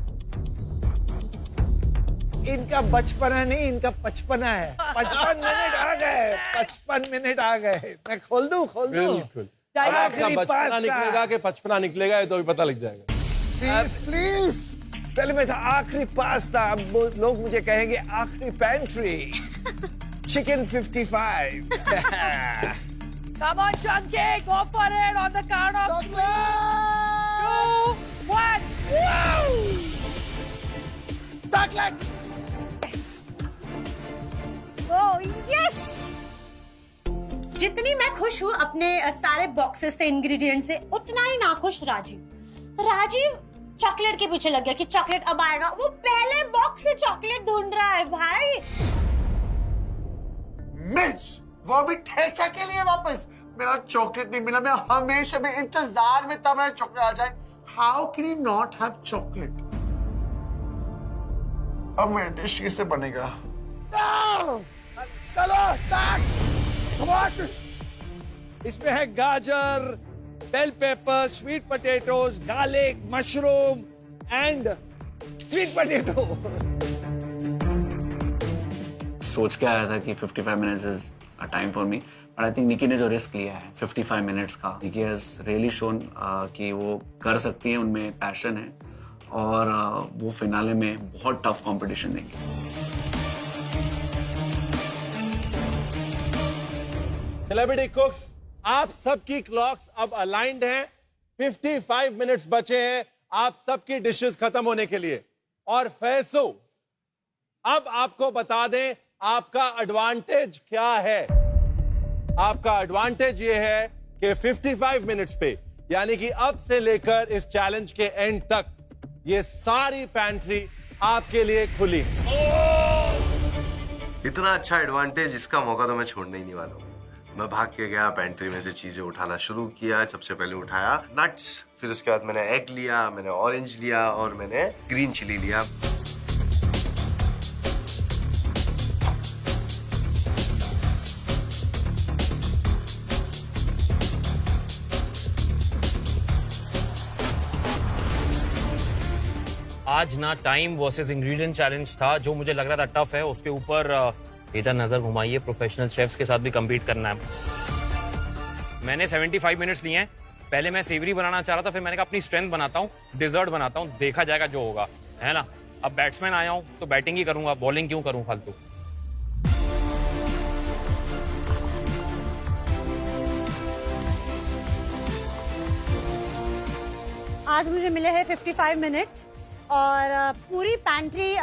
[SPEAKER 5] इनका बचपना नहीं, इनका पचपना है। 55 मिनट आ गए, 55 मिनट आ गए। मैं खोल दूं?
[SPEAKER 3] बिल्कुल। अब आपका
[SPEAKER 5] आखिरी
[SPEAKER 3] बचपना
[SPEAKER 5] पास्ता।
[SPEAKER 3] निकलेगा कि 55 निकलेगा, ये तो भी पता लग जाएगा।
[SPEAKER 5] प्लीज पहले मैं था आखिरी पास्ता, अब लोग मुझे कहेंगे आखिरी pantry. Chicken 55।
[SPEAKER 1] Come on, Chunky, go for it on the count of 3, 2, 1.
[SPEAKER 5] Chocolate!
[SPEAKER 14] जितनी मैं खुश हूँ अपने सारे बॉक्सेस से, इंग्रेडिएंट से, उतना ही नाखुश राजीव चॉकलेट के पीछे लग गया कि चॉकलेट अब आएगा। वो पहले बॉक्स से चॉकलेट ढूंढ रहा है भाई।
[SPEAKER 5] मिर्च, वो भी ठेचा के लिए वापस। मेरा चॉकलेट नहीं मिला, मैं हमेशा भी इंतजार में था मेरा चॉकलेट आ जाए। How can you not have chocolate? अब मेरा डिश कैसे बनेगा? चलो स्टार्ट। इसमें है गाजर, bell pepper, sweet potatoes, garlic, mushroom and sweet potato.
[SPEAKER 11] सोच के आया था कि 55 minutes is a time for me, but I think Nikki ने जो रिस्क लिया है 55 मिनट्स का, निकी हैज रियली शोन कि वो कर सकती है, उनमें पैशन है और वो फिनाले में बहुत टफ कंपटीशन देंगे।
[SPEAKER 3] सेलिब्रिटी कुक्स, आप सबकी क्लॉक्स अब अलाइंड हैं। 55 मिनट्स बचे हैं आप सबकी डिशेस खत्म होने के लिए। और फैसो, अब आपको बता दें आपका एडवांटेज क्या है। आपका एडवांटेज ये है कि 55 मिनट्स पे, यानी कि अब से लेकर इस चैलेंज के एंड तक, ये सारी पैंट्री आपके लिए खुली।
[SPEAKER 13] इतना अच्छा एडवांटेज, इसका मौका तो मैं छोड़ने ही नहीं वाला हूँ। मैं भाग के गया, पेंट्री में से चीजें उठाना शुरू किया। सबसे पहले उठाया नट्स, फिर उसके बाद मैंने एग लिया, मैंने ऑरेंज लिया और मैंने ग्रीन चिली लिया।
[SPEAKER 7] आज ना टाइम वर्सेस इंग्रेडिएंट चैलेंज था, जो मुझे लग रहा था टफ है। उसके ऊपर इधर नजर घुमाइए, प्रोफेशनल शेफ्स के साथ भी compete करना है। मैंने 75 मिनट्स लिए हैं। पहले मैं सेवरी बनाना चाह रहा था, फिर मैंने कहा अपनी स्ट्रेंथ बनाता हूँ, डिजर्ट बनाता हूँ, देखा जाएगा जो होगा, है ना। अब बैट्समैन आया हूँ तो बैटिंग ही करूंगा, बॉलिंग क्यों करूँ फालतू।
[SPEAKER 14] आज मुझे मिले हैं 55 मिनट्स और पूरी पैंट्री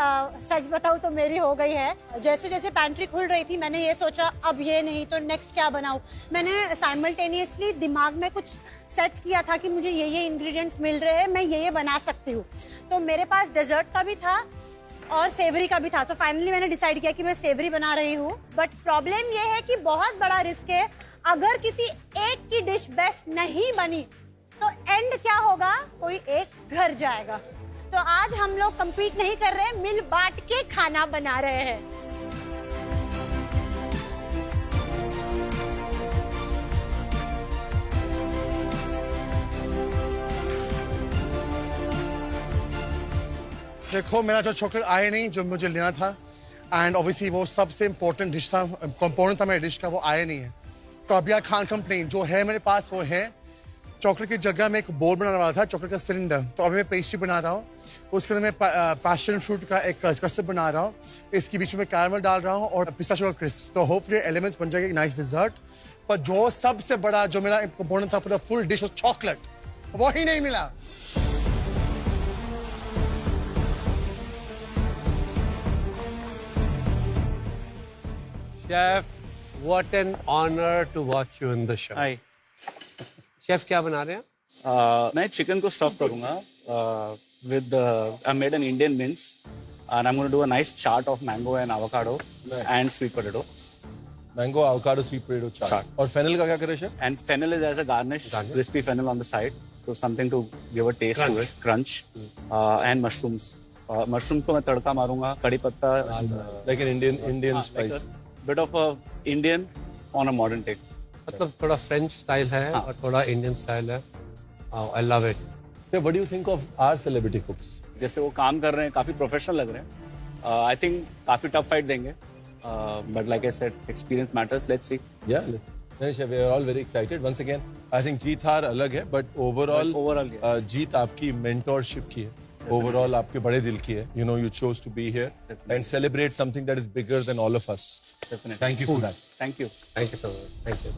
[SPEAKER 14] सच बताऊँ तो मेरी हो गई है। जैसे जैसे पैंट्री खुल रही थी मैंने ये सोचा अब ये नहीं तो नेक्स्ट क्या बनाऊँ। मैंने साइमल्टेनियसली दिमाग में कुछ सेट किया था कि मुझे ये इंग्रेडिएंट्स मिल रहे हैं, मैं ये बना सकती हूँ। तो मेरे पास डेजर्ट का भी था और सेवरी का भी था। तो फाइनली मैंने डिसाइड किया कि मैं सेवरी बना रही हूँ। बट प्रॉब्लम ये है कि बहुत बड़ा रिस्क है। अगर किसी एक की डिश बेस्ट नहीं बनी तो एंड क्या होगा, कोई एक घर जाएगा। तो आज हम लोग compete नहीं कर रहे, मिल बांट के खाना बना रहे हैं।
[SPEAKER 5] देखो मेरा जो चॉकलेट आया नहीं जो मुझे लेना था, एंड ऑब्वियसली वो सबसे इम्पोर्टेंट डिश था, कंपोनेंट था मेरे डिश का, वो आया नहीं है। तो अभी आई कांट कंप्लेन, जो है मेरे पास वो है। चॉकलेट की जगह मैं एक बोल बनाने वाला था, चॉकलेट का सिलेंडर। तो अभी मैं पेस्ट्री बना रहा हूँ, उसके अंदर मैं पैशन फ्रूट का एक कस्टर्ड बना रहा हूँ, इसके बीच में कैरमल डाल रहा हूँ और पिस्ताशियो का क्रिस्प। तो होपफुली एलिमेंट्स बन जाएगा एक नाइस डिजर्ट। पर जो सबसे बड़ा जो मेरा कंपोनेंट था for the full dish chocolate, वो ही नहीं मिला।
[SPEAKER 2] Chef, what an honor to watch you in the show.
[SPEAKER 11] Hi.
[SPEAKER 2] Chef क्या बना रहे हैं?
[SPEAKER 11] मैं चिकन को स्टफ करूंगा with I made an Indian mince and I'm going to do a nice chaat of mango and avocado and sweet potato.
[SPEAKER 3] Mango avocado sweet potato चाट। और fennel का क्या करे chef?
[SPEAKER 11] And fennel is as a garnish, crispy fennel on the side, so something to give a taste to it, crunch. And mushrooms. Mushroom को मैं तड़का मारूंगा, कड़ी पत्ता,
[SPEAKER 3] like an Indian spice.
[SPEAKER 11] like a bit of a Indian on a modern take.
[SPEAKER 2] मतलब थोड़ा French style है और थोड़ा इंडियन स्टाइल है। I love it.
[SPEAKER 3] What do you think of our celebrity cooks?
[SPEAKER 11] जैसे वो काम कर रहे हैं, काफी प्रोफेशनल लग रहे हैं। आई थिंक काफी टफ फाइट देंगे, but like I said, experience matters. Let's see.
[SPEAKER 3] Yeah, we are all very excited. Once again, I think जीत हार अलग है, but overall
[SPEAKER 11] yes.
[SPEAKER 3] जीत आपकी mentorship की है। Overall आपके बड़े दिल की है। You know, you chose to be here and celebrate something that is bigger than all of us.
[SPEAKER 11] Definitely.
[SPEAKER 3] Thank you for that.
[SPEAKER 11] Thank you.
[SPEAKER 2] Thank you so much. Thank you.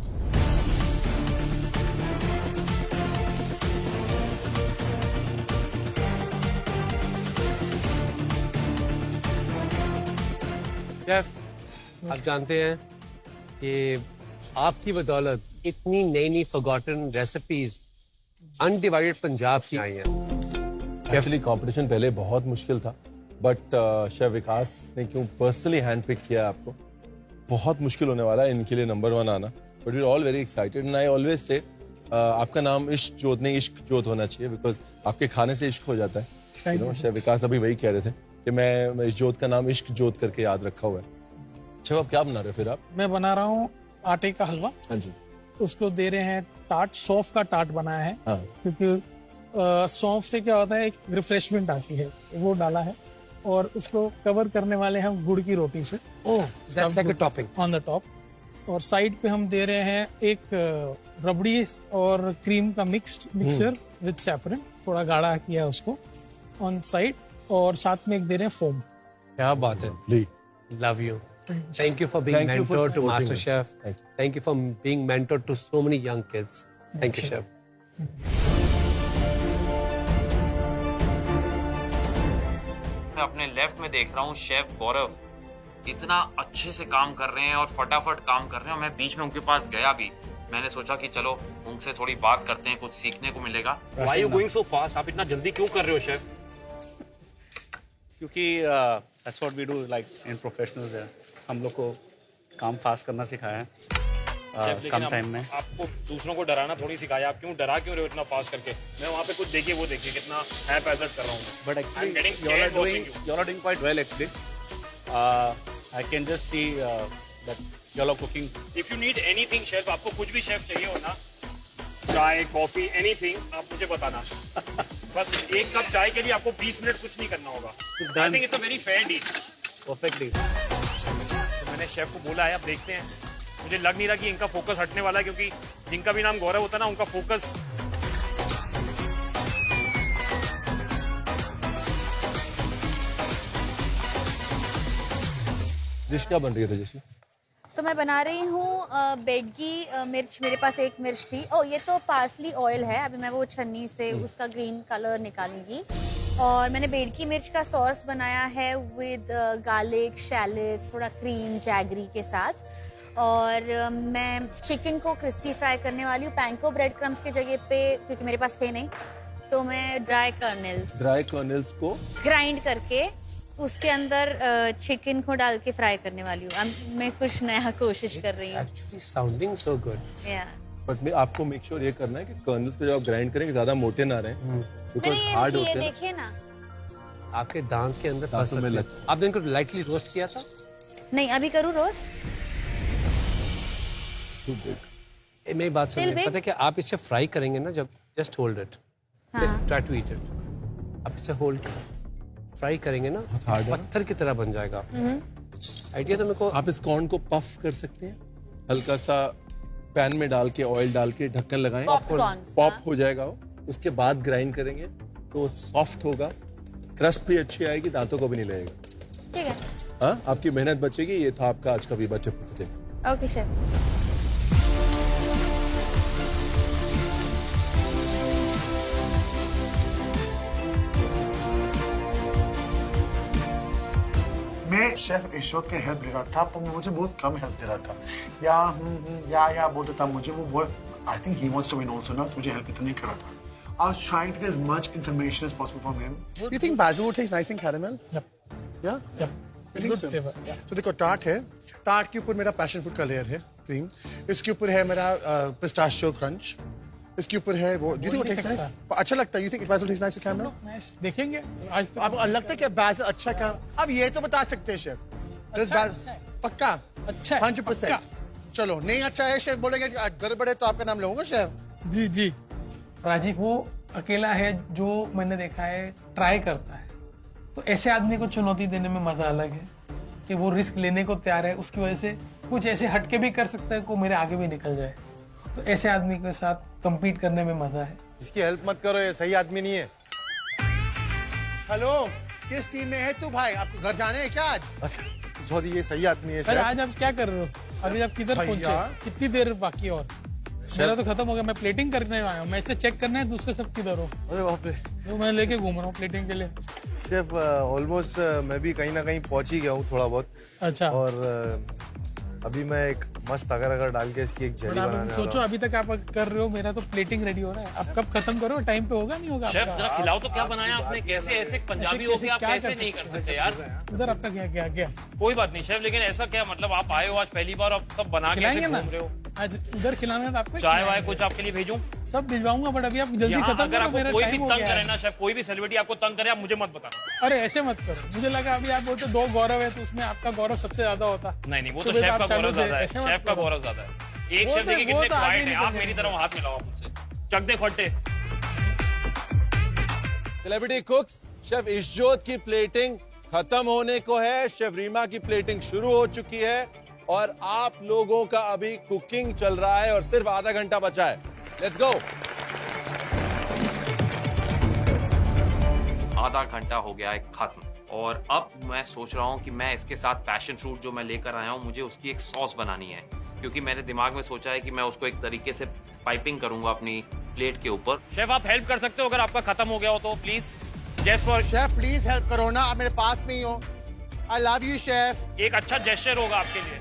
[SPEAKER 2] Chef, आप जानते हैं कि आपकी बदौलत इतनी नई forgotten recipes undivided Punjab की आई हैं।
[SPEAKER 3] एक्चुअली कंपटीशन पहले बहुत मुश्किल था, बट शेफ विकास ने क्यों पर्सनली हैंड पिक किया आपको, बहुत मुश्किल होने वाला है इनके लिए नंबर 1 आना, but we are all very excited and I always say आपका नाम इश्क जोत नहीं इश्क जोत होना चाहिए, बिकॉज आपके खाने से इश्क हो जाता है। यू नो शेफ विकास अभी वही कह रहे थे कि मैं इस जोत का नाम इश्क जोत करके याद रखा हुआ है। शेफ आप क्या बना रहे हो फिर आप?
[SPEAKER 9] मैं बना रहा हूँ आटे का हलवा।
[SPEAKER 3] हाँ जी।
[SPEAKER 9] उसको दे रहे हैं टार्ट, सौंफ का टार्ट बनाया है।
[SPEAKER 3] हाँ।
[SPEAKER 9] क्योंकि सौंफ से क्या होता है, एक रिफ्रेशमेंट आती है, वो डाला है। और उसको कवर करने वाले हैं गुड़ की रोटी से।
[SPEAKER 2] That's like a topping
[SPEAKER 9] on the top. और साइड पे हम दे रहे हैं एक रबड़ी और क्रीम का मिक्सचर विद सैफरन, थोड़ा गाढ़ा किया है उसको ऑन साइड। और साथ में एक दे रहे हैं फोम।
[SPEAKER 2] क्या बात है। Love you. Thank you for being
[SPEAKER 3] Thank you for
[SPEAKER 2] mentor to
[SPEAKER 3] supporting
[SPEAKER 2] Master
[SPEAKER 3] us.
[SPEAKER 2] Chef. Thank you for being mentor to so many young kids. Thank you, Chef.
[SPEAKER 8] मैं अपने लेफ्ट में देख रहा हूँ शेफ गौरव इतना अच्छे से काम कर रहे हैं और फटाफट काम कर रहे हैं, और मैं बीच में उनके पास गया भी। मैंने सोचा कि चलो उनसे थोड़ी बात करते हैं, कुछ सीखने को मिलेगा।
[SPEAKER 7] Why are you going so fast? आप इतना जल्दी क्यों कर रहे हो शेफ?
[SPEAKER 11] क्योंकि that's what we do like in professionals है। हम लोग को काम फास्ट करना सिखाया है कम टाइम में।
[SPEAKER 7] आपको दूसरों को डराना थोड़ी सिखाया, आप क्यों डरा क्यों रहे हो इतना फास्ट करके? मैं वहाँ पे कुछ देखिए वो देखिए कितना हैपहैज़र्ड कर रहा हूँ।
[SPEAKER 11] But actually you all are doing quite well actually. I can just see that you all are cooking.
[SPEAKER 7] If you need anything chef, आपको कुछ भी शेफ चाहिए हो ना, चाय कॉफी एनीथिंग, आप मुझे बताना। बस एक कप चाय के लिए आपको 20 मिनट कुछ नहीं करना होगा। I think it's a very fair deal.
[SPEAKER 11] Perfectly.
[SPEAKER 7] तो मैंने शेफ को बोला है, अब देखते हैं। मुझे लग नहीं रहा कि इनका फोकस हटने वाला है, क्योंकि जिनका भी नाम गौरव होता है ना, उनका फोकस।
[SPEAKER 3] डिश क्या बन रही है तेजस्वी?
[SPEAKER 6] तो मैं बना रही हूँ बेडगी मिर्च। मेरे पास एक मिर्च थी। ओ, ये तो पार्सली ऑयल है। अभी मैं वो छन्नी से उसका ग्रीन कलर निकालूंगी। और मैंने बेडगी मिर्च का सॉस बनाया है विद गार्लिक, शैलेट, थोड़ा क्रीम, जैगरी के साथ। और मैं चिकन को क्रिस्पी फ्राई करने वाली हूँ पैंको ब्रेड क्रम्स की जगह पे, क्योंकि मेरे पास थे नहीं। तो मैं ड्राई कर्नल्स
[SPEAKER 3] को
[SPEAKER 6] ग्राइंड करके उसके अंदर चिकन को डाल के फ्राई करने वाली हूँ। मैं कुछ नया कोशिश कर रही हूँ।
[SPEAKER 2] Actually sounding so good.
[SPEAKER 3] But मैं आपको मेक श्योर ये करना है कि कर्नल्स को जब आप ग्राइंड करेंगे ज्यादा मोटे ना रहें, बिकॉज़ हार्ड होते हैं।
[SPEAKER 6] देखिए ना,
[SPEAKER 2] आपके दांत के अंदर फंस
[SPEAKER 3] में
[SPEAKER 2] सकते हैं। आपने इनको लाइटली रोस्ट किया था?
[SPEAKER 6] नहीं अभी करूँ रोस्ट।
[SPEAKER 2] मेरी बात सुनिए, पता है कि आप इसे फ्राई करेंगे ना, जब just hold it, just try to eat it. आप इसे होल्ड फ्राई करेंगे ना, पत्थर की तरह बन जाएगा। आइडिया तो मेरे को।
[SPEAKER 3] आप इस कॉर्न को पफ कर सकते हैं, हल्का सा पैन में डाल के, ऑयल डाल के ढक्कन लगाएं, पॉप हो जाएगा वो। उसके बाद ग्राइंड करेंगे तो सॉफ्ट होगा, क्रस्ट भी अच्छी आएगी, दांतों को भी नहीं लगेगा।
[SPEAKER 6] ठीक है।
[SPEAKER 3] हाँ, आपकी मेहनत बचेगी। ये था आपका आज का वीबा चिप।
[SPEAKER 6] Okay chef.
[SPEAKER 5] मैं शेफ इशोत के हेल्प ले रहा था, पर मुझे बहुत कम हेल्प दे रहा था। या बोलता था मुझे वो I think he wants to win also ना, मुझे हेल्प इतना नहीं कर रहा था। I was trying to get as much information as possible from him. Do you think basil tastes nice in caramel?
[SPEAKER 9] Yep.
[SPEAKER 5] Yeah?
[SPEAKER 9] Yep.
[SPEAKER 5] You think so?
[SPEAKER 9] Flavor, yeah.
[SPEAKER 5] तो देखो tart है, टार्ट के ऊपर मेरा पैशन फ्रूट का layer है, cream. इसके ऊपर है मेरा पिस्ताशियो क्रंच। इसके ऊपर है वो। Do you think it tastes nice? अच्छा लगता है? You think basil tastes nice in caramel?
[SPEAKER 9] Nice. देखेंगे आज तो।
[SPEAKER 5] आपको लगता है कि basil अच्छा क्या? अब ये तो बता सकते हैं शेफ।
[SPEAKER 9] अच्छा है।
[SPEAKER 5] पक्का?
[SPEAKER 9] अच्छा है,
[SPEAKER 5] 100%। चलो, नहीं अच्छा है शेफ बोलेंगे गड़बड़ है तो आपका नाम लूंगा शेफ।
[SPEAKER 9] जी जी। राजीव वो अकेला है जो मैंने देखा है ट्राई करता है, तो ऐसे आदमी को चुनौती देने में मजा अलग है कि वो रिस्क लेने को तैयार है। उसकी वजह से कुछ ऐसे हटके भी कर सकता है को मेरे आगे भी निकल जाए। तो ऐसे आदमी के साथ compete करने में मजा है।
[SPEAKER 12] इसकी हेल्प मत करो, ये सही आदमी नहीं है।
[SPEAKER 5] हेलो, किस टीम में है तू भाई? आपको घर जाने हैं क्या आज?
[SPEAKER 12] अच्छा सॉरी, ये सही आदमी है।
[SPEAKER 9] अरे आज आप क्या कर रहे हो? अभी आप किधर पहुंचे? कितनी देर बाकी है? और मेरा तो खत्म हो गया, मैं प्लेटिंग करने आया हूँ। मैं इसे चेक करना है दूसरे सब किधर हो।
[SPEAKER 12] अरे बाप रे,
[SPEAKER 9] तो मैं लेके घूम रहा हूँ प्लेटिंग के लिए।
[SPEAKER 12] शेफ ऑलमोस्ट मैं भी कहीं ना कहीं पहुंच ही गया हूँ थोड़ा बहुत।
[SPEAKER 9] अच्छा।
[SPEAKER 12] और अभी मैं एक मस्त अगर डाल के इसकी एक
[SPEAKER 9] बट
[SPEAKER 12] जेली
[SPEAKER 9] आप
[SPEAKER 12] बनाने
[SPEAKER 9] सोचो
[SPEAKER 12] वाला
[SPEAKER 9] अभी तक आप कर रहे हो, मेरा तो प्लेटिंग रेडी हो रहा है, अब कब खत्म करो, टाइम पे होगा नहीं होगा
[SPEAKER 7] शेफ
[SPEAKER 9] आपका?
[SPEAKER 7] जरा खिलाओ तो क्या बनाया आपने, कैसे ऐसे पंजाबी हो के आप
[SPEAKER 9] क्या
[SPEAKER 7] कैसे नहीं कर सकते यार?
[SPEAKER 9] उधर आपका क्या क्या क्या
[SPEAKER 7] कोई बात नहीं शेफ, लेकिन ऐसा क्या मतलब आप आए हो आज पहली बार, आप सब बना के ऐसे
[SPEAKER 9] खिलाएंगे ना
[SPEAKER 7] घूम रहे हो?
[SPEAKER 9] आज उधर खिलाना है तो आपको
[SPEAKER 7] चाय वाय कुछ आपके लिए भेजूं?
[SPEAKER 9] सब भिजवाऊंगा, बट अभी आप जल्दी
[SPEAKER 7] यहाँ
[SPEAKER 9] खत्म
[SPEAKER 7] अगर
[SPEAKER 9] करो,
[SPEAKER 7] आपको
[SPEAKER 9] मेरा
[SPEAKER 7] कोई भी
[SPEAKER 9] टाइम हो
[SPEAKER 7] तंग
[SPEAKER 9] गया
[SPEAKER 7] करे
[SPEAKER 9] है।
[SPEAKER 7] ना शेफ, कोई भी सेलिब्रिटी आपको तंग करे, आप मुझे मत बताना।
[SPEAKER 9] अरे ऐसे मत करो, मुझे लगा अभी आप बोलते 2 गौरव है तो उसमें आपका गौरव सबसे ज्यादा होता।
[SPEAKER 7] नहीं नहीं, वो तो
[SPEAKER 9] सुबह
[SPEAKER 7] शेफ
[SPEAKER 9] आप
[SPEAKER 7] का
[SPEAKER 9] चालू
[SPEAKER 7] गौरव
[SPEAKER 9] थे,
[SPEAKER 7] ज्यादा है,
[SPEAKER 9] ऐसे मत
[SPEAKER 7] शेफ का
[SPEAKER 9] करो।
[SPEAKER 7] गौरव ज्यादा है। एक
[SPEAKER 9] वो
[SPEAKER 7] शेफ
[SPEAKER 9] तो-
[SPEAKER 7] देखिए
[SPEAKER 9] वो
[SPEAKER 7] कितने
[SPEAKER 9] तो आगे
[SPEAKER 7] क्वाइट है, आप
[SPEAKER 9] निकल
[SPEAKER 7] मेरी
[SPEAKER 9] जाएंगे।
[SPEAKER 7] तरफ हाथ मिलाओ मुझसे, चक दे फट्टे।
[SPEAKER 3] सेलिब्रिटी कुक्स, शेफ इशजोत की प्लेटिंग खत्म होने को है, शेफ रीमा की प्लेटिंग शुरू हो चुकी है और आप लोगों का अभी कुकिंग चल रहा है और सिर्फ आधा घंटा बचा है। Let's go.
[SPEAKER 8] आधा घंटा हो गया है खत्म, और अब मैं सोच रहा हूँ कि मैं इसके साथ पैशन फ्रूट जो मैं लेकर आया हूँ, मुझे उसकी एक सॉस बनानी है, क्योंकि मैंने दिमाग में सोचा है कि मैं उसको एक तरीके से पाइपिंग करूंगा अपनी प्लेट के ऊपर।
[SPEAKER 7] शेफ आप हेल्प कर सकते हो अगर आपका खत्म हो गया हो तो please, just for
[SPEAKER 5] chef please help करो ना, आप मेरे पास में ही हो। I love you chef.
[SPEAKER 7] एक अच्छा जेस्चर होगा आपके लिए।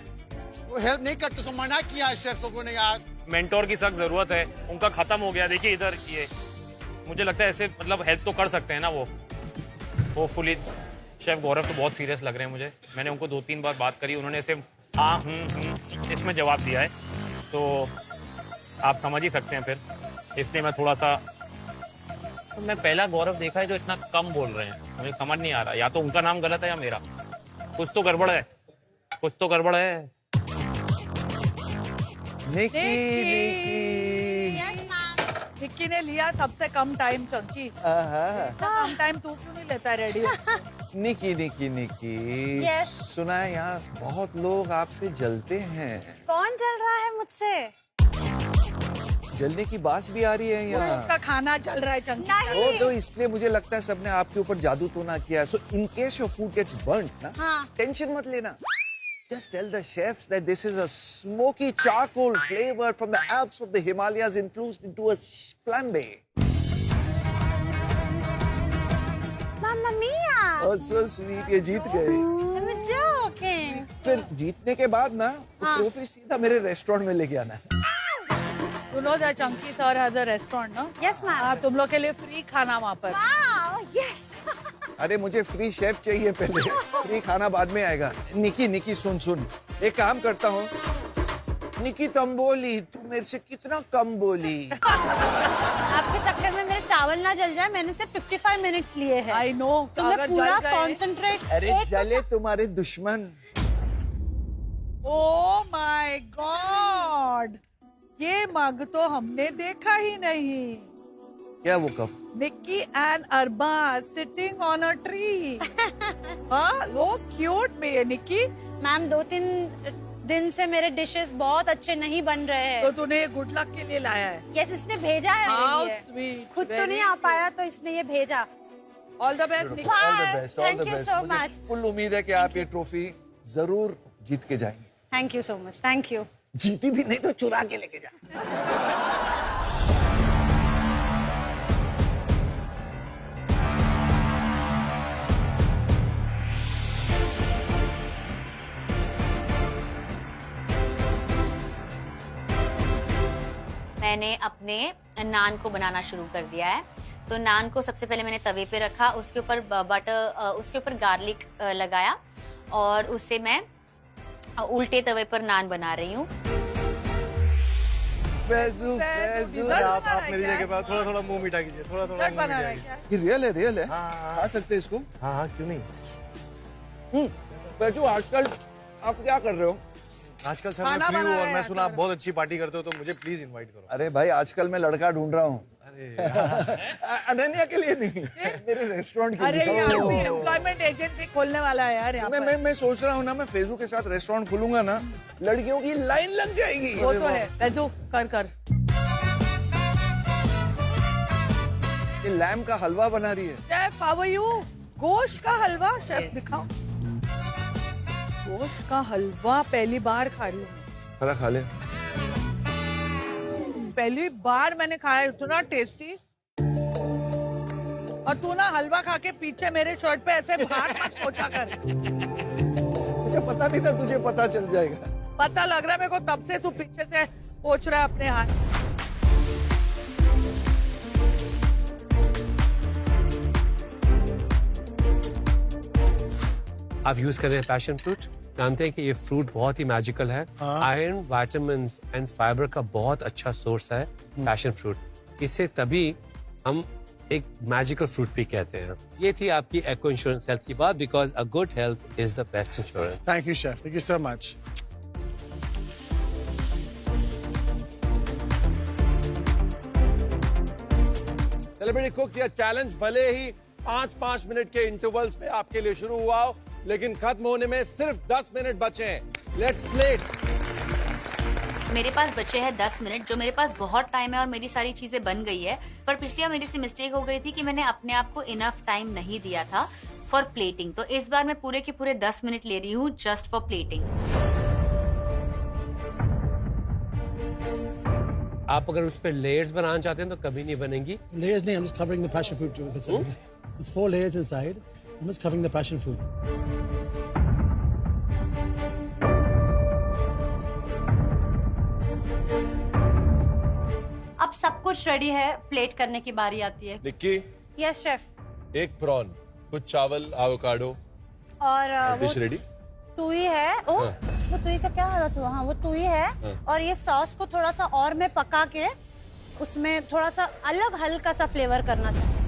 [SPEAKER 5] वो हेल्प नहीं करते तो मना किया है शेफ लोगों ने यार।
[SPEAKER 7] मेंटोर की सख्त जरूरत है, उनका खत्म हो गया। देखिए इधर ये, मुझे लगता है ऐसे मतलब हेल्प तो कर सकते हैं ना वो होपफुली। शेफ गौरव तो बहुत सीरियस लग रहे हैं मुझे, मैंने उनको 2-3 बार बात करी, उन्होंने ऐसे हाँ इसमें जवाब दिया है, तो आप समझ ही सकते हैं फिर, इसलिए मैं थोड़ा सा, तो मैं पहला गौरव देखा है जो इतना कम बोल रहे हैं, मुझे समझ नहीं आ रहा, या तो उनका नाम गलत है या मेरा, कुछ तो गड़बड़ है, कुछ तो गड़बड़ है।
[SPEAKER 1] निक्की ने लिया सबसे कम टाइम चंकी। इतना कम टाइम तू क्यों नहीं लेता है रेडी?
[SPEAKER 12] निकी
[SPEAKER 14] Yes.
[SPEAKER 12] सुना है यहाँ बहुत लोग आपसे जलते हैं,
[SPEAKER 14] कौन चल रहा है मुझसे?
[SPEAKER 12] जलने की बात भी आ रही है यहाँ।
[SPEAKER 1] उसका खाना चल रहा है चंकी।
[SPEAKER 12] वो तो इसलिए मुझे लगता है सबने आपके ऊपर जादू तो ना किया है। So in case your food gets burned ना,
[SPEAKER 14] हाँ।
[SPEAKER 12] टेंशन मत लेना। Just tell the chefs that this is a smoky charcoal flavor from the Alps of the Himalayas infused into a flambe.
[SPEAKER 14] Mamma mia!
[SPEAKER 12] Oh, so sweet, ये जीत गए।
[SPEAKER 14] I'm joking.
[SPEAKER 12] फिर जीतने के बाद ना
[SPEAKER 14] हाँ।
[SPEAKER 12] ट्रॉफी सीधा मेरे रेस्टोरेंट में लेके आना।
[SPEAKER 1] You know that Chunky sir has a restaurant, no?
[SPEAKER 14] Yes, ma'am.
[SPEAKER 1] हाँ, तुम लोग के लिए फ्री खाना वहाँ पर।
[SPEAKER 14] Wow, yes.
[SPEAKER 12] अरे मुझे फ्री शेफ चाहिए पहले, फ्री खाना बाद में आएगा। निकी सुन, एक काम करता हूँ। निकी तुम बोली, तू मेरे से कितना कम बोली।
[SPEAKER 14] आपके चक्कर में मेरे चावल ना जल जाए, मैंने सिर्फ 55 मिनट्स लिए हैं।
[SPEAKER 1] I know,
[SPEAKER 14] तुम्हें
[SPEAKER 1] अगर
[SPEAKER 14] पूरा
[SPEAKER 1] जल गए-
[SPEAKER 14] कॉन्सेंट्रेट।
[SPEAKER 12] अरे जले तुम्हारे दुश्मन।
[SPEAKER 1] Oh my God! ये मग तो हमने देखा ही नहीं।
[SPEAKER 12] क्या वो कब?
[SPEAKER 1] Nikki and Arba sitting on a tree. हाँ, वो क्यूट में है निक्की।
[SPEAKER 14] मैम 2-3 दिन से मेरे डिशेस बहुत अच्छे नहीं बन रहे हैं।
[SPEAKER 1] तो तूने गुड लक के लिए लाया है।
[SPEAKER 14] यस, इसने भेजा है
[SPEAKER 1] How
[SPEAKER 14] मेरे लिए।
[SPEAKER 1] sweet,
[SPEAKER 14] खुद तो
[SPEAKER 1] very
[SPEAKER 14] नहीं आ पाया तो इसने ये भेजा।
[SPEAKER 1] All the best, Nikki.
[SPEAKER 12] All the best, all
[SPEAKER 14] Thank
[SPEAKER 12] the
[SPEAKER 14] you
[SPEAKER 12] best।
[SPEAKER 14] so
[SPEAKER 12] मुझे
[SPEAKER 14] much.
[SPEAKER 12] फुल उम्मीद है कि आप ये ट्रॉफी जरूर जीत के जाएंगे।
[SPEAKER 14] Thank you so much, thank you.
[SPEAKER 12] जीती भी नहीं तो चुरा के लेके जा।
[SPEAKER 6] मैंने अपने नान को बनाना शुरू कर दिया है। तो नान को सबसे पहले मैंने तवे पे रखा, उसके ऊपर बटर, उसके ऊपर गार्लिक लगाया और उससे मैं उल्टे तवे पर नान बना रही हूँ।
[SPEAKER 12] आप मेरी जगह पर थोड़ा मुंह मीठा कीजिए, थोड़ा
[SPEAKER 1] Vlog बना रहा है क्या?
[SPEAKER 12] ये रियल है। खा सकते हैं इसको? हाँ क्यों नहीं। वैसे आजकल आप क्या कर रहे हो?
[SPEAKER 5] आजकल सर
[SPEAKER 1] खाना
[SPEAKER 5] मैं फ्री
[SPEAKER 1] बना
[SPEAKER 5] हूँ
[SPEAKER 1] रहे
[SPEAKER 5] और
[SPEAKER 1] हैं
[SPEAKER 5] मैं सुना आप
[SPEAKER 1] आजकल।
[SPEAKER 5] बहुत अच्छी पार्टी करते हो, तो मुझे प्लीज इनवाइट करो।
[SPEAKER 12] अरे भाई आजकल मैं लड़का ढूंढ रहा हूँ। अनन्या के लिए नहीं, मेरे रेस्टोरेंट के
[SPEAKER 1] अरे
[SPEAKER 12] लिए।
[SPEAKER 1] यार, भी एम्प्लॉयमेंट एजेंसी खोलने वाला है यार यहाँ पर।
[SPEAKER 12] मैं सोच रहा हूँ ना, मैं फेसबुक के साथ रेस्टोरेंट खोलूंगा ना, लड़कियों की लाइन लग जाएगी।
[SPEAKER 1] वो तो है। रजू कर।
[SPEAKER 12] ये लैम का हलवा बना रही है।
[SPEAKER 1] Chef, how are you? गोश्त का हलवा, शेफ दिखाओ। गोश्त का हलवा पहली बार खा रही हूँ।
[SPEAKER 12] थोड़ा खा ले।
[SPEAKER 1] पहली बार मैंने खाया, इतना टेस्टी। और तू ना हलवा खा के पीछे मेरे शर्ट पे ऐसे भार मत पोछा कर।
[SPEAKER 12] मुझे पता नहीं था तुझे पता चल जाएगा।
[SPEAKER 1] पता लग रहा है मेरे को तब से तू पीछे से पोंछ रहा है अपने हाथ।
[SPEAKER 2] आप यूज कर रहे हैं पैशन फ्रूट, जानते हैं कि ये फ्रूट बहुत ही मैजिकल है। आयरन, विटामिन एंड फाइबर का बहुत अच्छा सोर्स है पैशन फ्रूट। इसे तभी हम एक मैजिकल फ्रूट भी कहते हैं। ये थी आपकी एको इंश्योरेंस हेल्थ की बात, because a good health is the best insurance.
[SPEAKER 5] Thank you chef, thank you so much.
[SPEAKER 3] Celebrity कुक्स, यह चैलेंज भले ही 5-5 मिनट के इंटरवल्स में आपके लिए शुरू हुआ हो, लेकिन खत्म होने में सिर्फ 10 मिनट बचे हैं। Let's play it.
[SPEAKER 6] मेरे पास बचे हैं 10 मिनट, जो मेरे पास बहुत टाइम है और मेरी सारी चीजें बन गई है। पर पिछली बार मेरी से मिस्टेक हो गई थी कि मैंने अपने आप को इनफ टाइम नहीं दिया था फॉर प्लेटिंग। तो इस बार मैं पूरे के पूरे 10 मिनट ले रही हूँ जस्ट फॉर प्लेटिंग।
[SPEAKER 2] आप अगर उस पर लेयर्स बनाना चाहते हैं तो कभी नहीं बनेंगी।
[SPEAKER 5] Layers नहीं, I'm just covering the passion fruit. It's 4 layers inside. I'm just covering the passion fruit.
[SPEAKER 14] अब सब कुछ रेडी है, प्लेट करने की बारी आती है।
[SPEAKER 3] Nikki,
[SPEAKER 14] yes chef.
[SPEAKER 3] एक प्रॉन, कुछ चावल, एवोकाडो,
[SPEAKER 14] और वो
[SPEAKER 3] डिश रेडी।
[SPEAKER 14] तुई है। वो तुई का क्या हालत हुआ? हाँ, वो तुई है। और ये सॉस को थोड़ा सा और मैं पका के उसमें थोड़ा सा अलग हल्का सा फ्लेवर करना चाहती हूँ।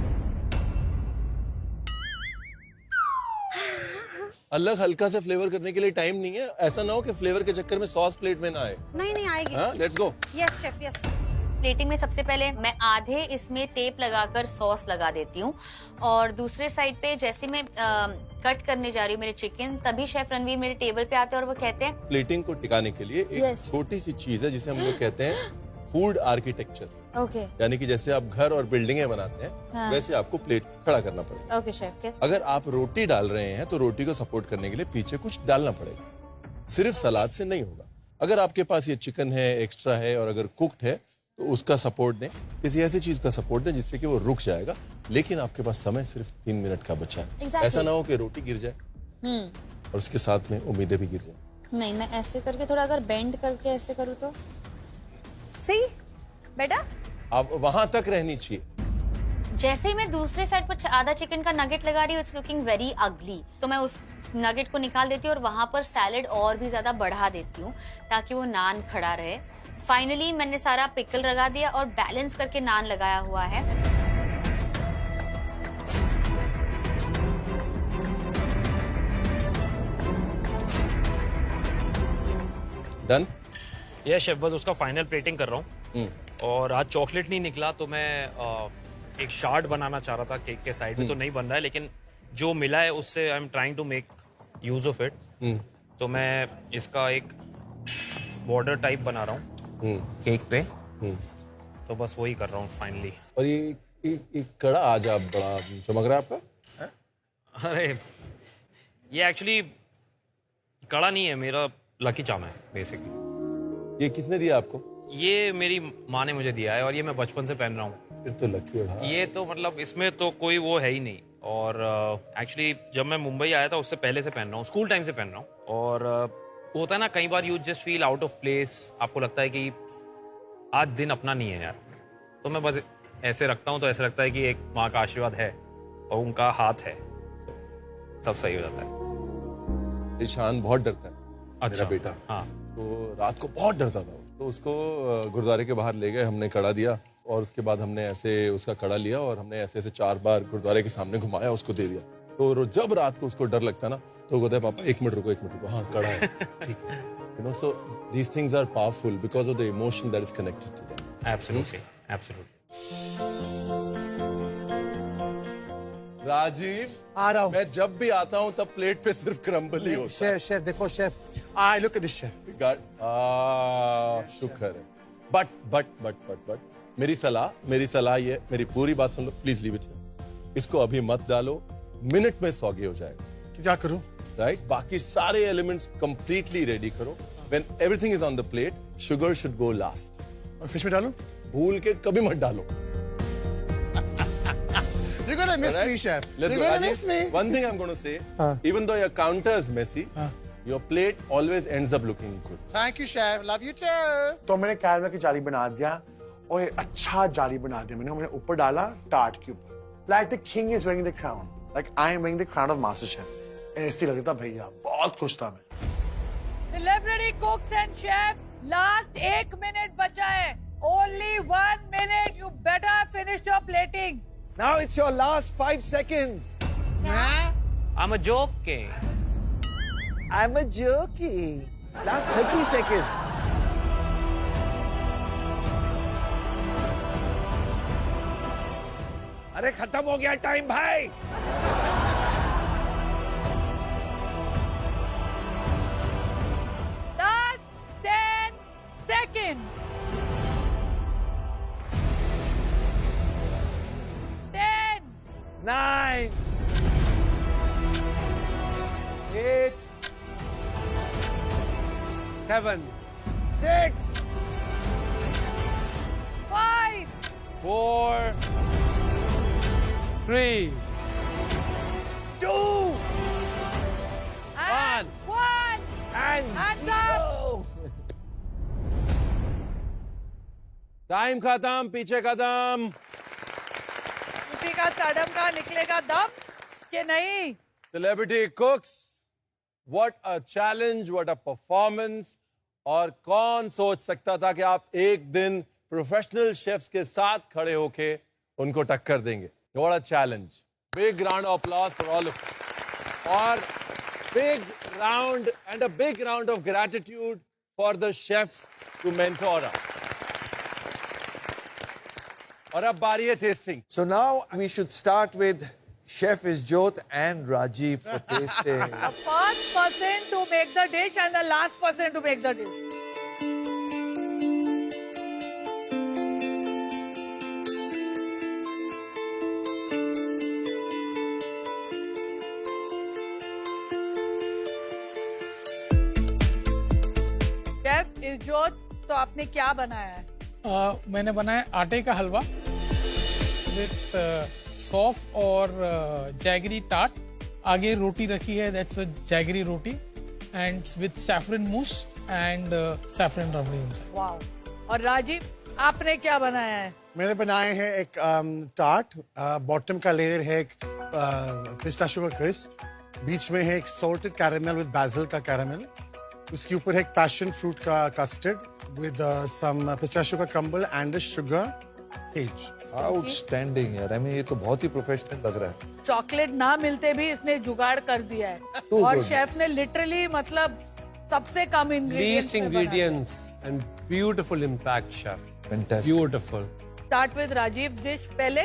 [SPEAKER 3] अलग हल्का सा फ्लेवर करने के लिए टाइम नहीं है। ऐसा ना हो कि फ्लेवर के चक्कर में सॉस प्लेट में ना आए।
[SPEAKER 14] नहीं आएगी।
[SPEAKER 3] हाँ, let's go.
[SPEAKER 14] Yes chef, yes.
[SPEAKER 6] Plating में सबसे पहले मैं आधे इसमें टेप लगाकर सॉस लगा देती हूँ, और दूसरे साइड पे जैसे मैं कट करने जा रही हूँ मेरे चिकन, तभी शेफ रणवीर मेरे टेबल पे आते हैं और वो कहते हैं
[SPEAKER 3] प्लेटिंग को टिकाने के लिए एक छोटी सी चीज है जिसे हम लोग कहते हैं फूड आर्किटेक्चर।
[SPEAKER 6] ओके
[SPEAKER 3] यानी कि जैसे आप घर और बिल्डिंगें बनाते हैं, वैसे आपको प्लेट खड़ा करना पड़ेगा।
[SPEAKER 6] ओके शेफ के।
[SPEAKER 3] अगर आप रोटी डाल रहे हैं तो रोटी को सपोर्ट करने के लिए पीछे कुछ डालना पड़ेगा। सिर्फ सलाद से नहीं होगा। अगर आपके पास ये चिकन है, एक्स्ट्रा है, और अगर कुक्ड है तो उसका सपोर्ट दें, किसी ऐसी चीज का सपोर्ट दें जिससे कि वो रुक जाएगा। लेकिन आपके पास समय सिर्फ 3 मिनट का बचा है। ऐसा ना हो कि रोटी गिर जाए और उसके साथ में उम्मीदें भी गिर जाए।
[SPEAKER 6] नहीं, मैं ऐसे करके थोड़ा अगर बेंड करके ऐसे करूँ तो सी बेटा
[SPEAKER 3] आप वहां तक रहनी चाहिए।
[SPEAKER 6] जैसे ही मैं दूसरे साइड पर आधा चिकन का नगेट लगा रही हूँ, इट्स लुकिंग वेरी अगली, तो मैं उस नगेट को निकाल देती हूँ और वहां पर सैलेड और भी ज्यादा बढ़ा देती हूँ ताकि वो नान खड़ा रहे। फाइनली मैंने सारा पिकल लगा दिया और बैलेंस करके नान लगाया हुआ है।
[SPEAKER 3] डन।
[SPEAKER 7] ये शेफ बस उसका फाइनल प्लेटिंग कर रहा हूँ। और आज चॉकलेट नहीं निकला तो मैं एक शार्ट बनाना चाह रहा था केक के साइड में, तो नहीं बन रहा है, लेकिन जो मिला है उससे I am trying to make use of it. तो मैं इसका एक बॉर्डर टाइप बना रहा हूँ केक पे। तो बस वही कर रहा हूँ फाइनली।
[SPEAKER 3] और ये कड़ा आज आप बड़ा चमक रहा है आपका।
[SPEAKER 7] अरे ये एक्चुअली कड़ा नहीं है, मेरा लकी चार्म है बेसिकली।
[SPEAKER 3] ये किसने दिया आपको?
[SPEAKER 7] ये मेरी माँ ने मुझे दिया है और ये मैं बचपन से पहन रहा हूँ।
[SPEAKER 3] फिर तो लकी है।
[SPEAKER 7] ये तो मतलब इसमें तो कोई वो है ही नहीं। और एक्चुअली जब मैं मुंबई आया था उससे पहले से पहन रहा हूँ, स्कूल टाइम से पहन रहा हूँ। और होता है ना कई बार you just feel out of place, आपको लगता है कि आज दिन अपना नहीं है यार, तो मैं बस ऐसे रखता हूँ तो ऐसा लगता है कि एक माँ का आशीर्वाद है और उनका हाथ है, तो सब सही हो जाता है।
[SPEAKER 3] ईशान बहुत डरता है।
[SPEAKER 7] अच्छा
[SPEAKER 3] मेरा बेटा।
[SPEAKER 7] हाँ।
[SPEAKER 3] तो रात को बहुत डरता था, तो उसको गुरुद्वारे के बाहर ले गए, हमने कड़ा दिया और उसके बाद हमने ऐसे उसका कड़ा लिया और हमने ऐसे ऐसे 4 बार गुरुद्वारे के सामने घुमाया, उसको दे दिया। तो जब रात को उसको डर लगता ना तो कहता है पापा 1 मिनट रुको, हाँ कड़ा है। You know, so these things are powerful because of the emotion that is connected to them.
[SPEAKER 7] Absolutely, absolutely.
[SPEAKER 3] Rajiv,
[SPEAKER 5] आ रहा हूँ।
[SPEAKER 3] मैं जब भी आता हूँ तब प्लेट पे सिर्फ क्रम्बल ही होता है।
[SPEAKER 5] शेफ देखो chef, I look at this chef.
[SPEAKER 3] शुक्र है। बट मेरी सलाह ये, मेरी पूरी बात सुन लो प्लीज, लीव इट। इसको अभी मत डालो, मिनट में सौगी हो जाएगा।
[SPEAKER 5] तो क्या करूं?
[SPEAKER 3] राइट, बाकी सारे एलिमेंट्स कंप्लीटली रेडी करो। When everything is on the plate, sugar should go last.
[SPEAKER 5] और फिश में डालूं?
[SPEAKER 3] भूल के कभी मत डालो।
[SPEAKER 5] You're gonna miss me, chef.
[SPEAKER 3] Let's
[SPEAKER 5] You're
[SPEAKER 3] go,
[SPEAKER 5] gonna
[SPEAKER 3] Rajiv.
[SPEAKER 5] miss me.
[SPEAKER 3] One thing I'm going to say, even though your counter is messy, Your plate always ends up looking good.
[SPEAKER 5] Thank you, chef. Love you too. तो मैंने caramel की जाली बना दिया और एक अच्छा जाली बना दिया मैंने ऊपर डाला टार्ट के ऊपर. Like the king is wearing the crown. Like I am wearing the crown of Master Chef. ऐसे लग रहा था भैया. बहुत खुश था मैं.
[SPEAKER 1] Celebrity cooks and chefs, last 1 minute बचा है. Only 1 minute. You better finish your plating.
[SPEAKER 12] Now it's your last 5 seconds.
[SPEAKER 7] I'm a joking.
[SPEAKER 12] I'm a joking. Last 30 seconds. अरे खत्म हो गया टाइम भाई.
[SPEAKER 1] Last 10 seconds. 10.
[SPEAKER 12] 9, 8,
[SPEAKER 2] 7,
[SPEAKER 12] 6,
[SPEAKER 1] 5.
[SPEAKER 12] 4,
[SPEAKER 2] 3,
[SPEAKER 12] 2,
[SPEAKER 1] And 1.
[SPEAKER 12] and
[SPEAKER 1] Hands up.
[SPEAKER 3] Time खत्म, पीछे कदम.
[SPEAKER 1] किसी का स्टार्डम का निकलेगा दम कि नहीं?
[SPEAKER 3] Celebrity cooks, what a challenge, what a performance. और कौन सोच सकता था कि आप एक दिन प्रोफेशनल शेफ्स के साथ खड़े होके उनको टक्कर देंगे. What a challenge. Big round of applause for all of you. और big round and a big round of gratitude for the chefs to mentor us. और अब बारी है tasting.
[SPEAKER 12] So now we should start with Chef Isjot and Rajiv for tasting.
[SPEAKER 1] The first person to make the dish and the last person to make the dish. Chef इजोत, तो आपने क्या बनाया है?
[SPEAKER 9] मैंने बनाया आटे का हलवा विथ सौफ और जैगरी टार्ट. आगे रोटी रखी है, that's a jaggery roti and with saffron mousse and saffron rabri inside.
[SPEAKER 1] Wow. और राजीव, आपने क्या बनाया है?
[SPEAKER 5] मैंने बनाए हैं एक टार्ट. बॉटम का लेयर है एक पिस्ताशियो का क्रिस्प. बीच में है एक सॉल्टेड कैरामेल विद बासिल का कैरामेल. उसके ऊपर है एक पैशन फ्रूट का कस्टर्ड विद सम पिस्ताशियो का crumble and sugar cage.
[SPEAKER 12] Outstanding यार. I mean ये तो बहुत ही प्रोफेशनल लग रहा है.
[SPEAKER 1] चॉकलेट ना मिलते भी इसने जुगाड़ कर दिया है.
[SPEAKER 12] Too
[SPEAKER 1] और
[SPEAKER 12] good.
[SPEAKER 1] शेफ ने लिटरली मतलब सबसे कम
[SPEAKER 2] least
[SPEAKER 1] ingredients
[SPEAKER 2] ingredients and beautiful impact, chef.
[SPEAKER 12] Fantastic.
[SPEAKER 2] Beautiful.
[SPEAKER 1] Start with Rajeev dish पहले.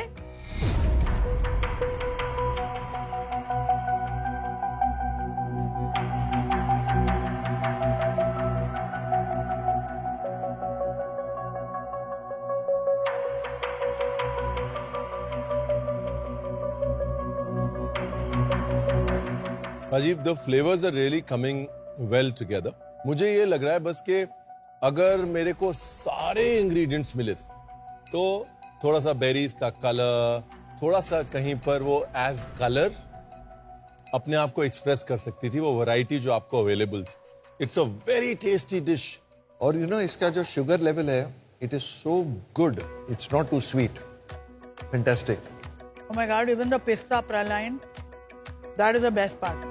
[SPEAKER 3] अजीब, the flavors are really coming well together. मुझे ये लग रहा है बस कि अगर मेरे को सारे इंग्रेडिएंट्स मिले थे तो थोड़ा सा बेरीज का कलर, थोड़ा सा कहीं पर वो एज कलर अपने आप को एक्सप्रेस कर सकती थी, वो वैरायटी जो आपको अवेलेबल थी. It's a very tasty dish.
[SPEAKER 12] और यू नो इसका जो शुगर लेवल है, it is so good. It's not too sweet. Fantastic.
[SPEAKER 1] Oh my God, even the pista praline, that is the best part.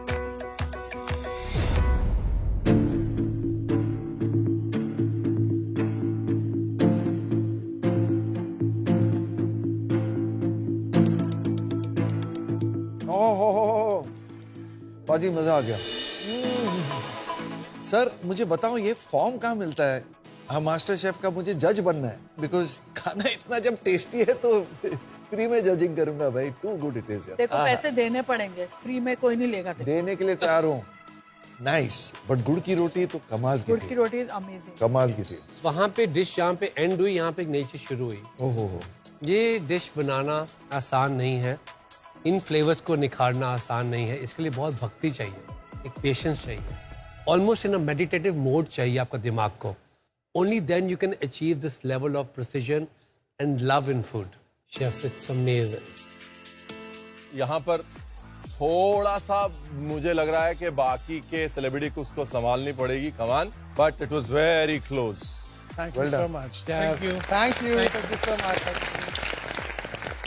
[SPEAKER 12] पाजी मजा आ गया. Sir मुझे बताओ ये फॉर्म कहाँ मिलता है? हाँ, मास्टर शेफ का मुझे जज बनना है, बिकॉज खाना इतना जब टेस्टी है तो फ्री में जजिंग करूंगा भाई. Too good it is.
[SPEAKER 1] देखो पैसे देने पड़ेंगे, फ्री में कोई नहीं लेगा.
[SPEAKER 12] देने के लिए तैयार हूँ. नाइस. बट गुड़ की रोटी तो कमाल की
[SPEAKER 1] गुड़
[SPEAKER 12] थी.
[SPEAKER 1] की रोटी इज अमेजिंग.
[SPEAKER 12] कमाल की थी.
[SPEAKER 2] वहाँ पे डिश यहाँ पे एंड हुई, यहाँ पे एक नई चीज शुरू हुई.
[SPEAKER 12] ओहो.
[SPEAKER 2] ये डिश बनाना आसान नहीं है, इन फ्लेवर्स को निखारना आसान नहीं है. इसके लिए बहुत भक्ति चाहिए, एक पेशेंस चाहिए, almost in a meditative mode चाहिए आपका दिमाग को. Only then you can achieve this level of precision and love in food. Chef, it's amazing.
[SPEAKER 3] यहाँ पर थोड़ा सा मुझे लग रहा है कि बाकी के सेलिब्रिटी को उसको संभालनी पड़ेगी, कमान, but it was very close.
[SPEAKER 5] Thank you so much. Thank you so much.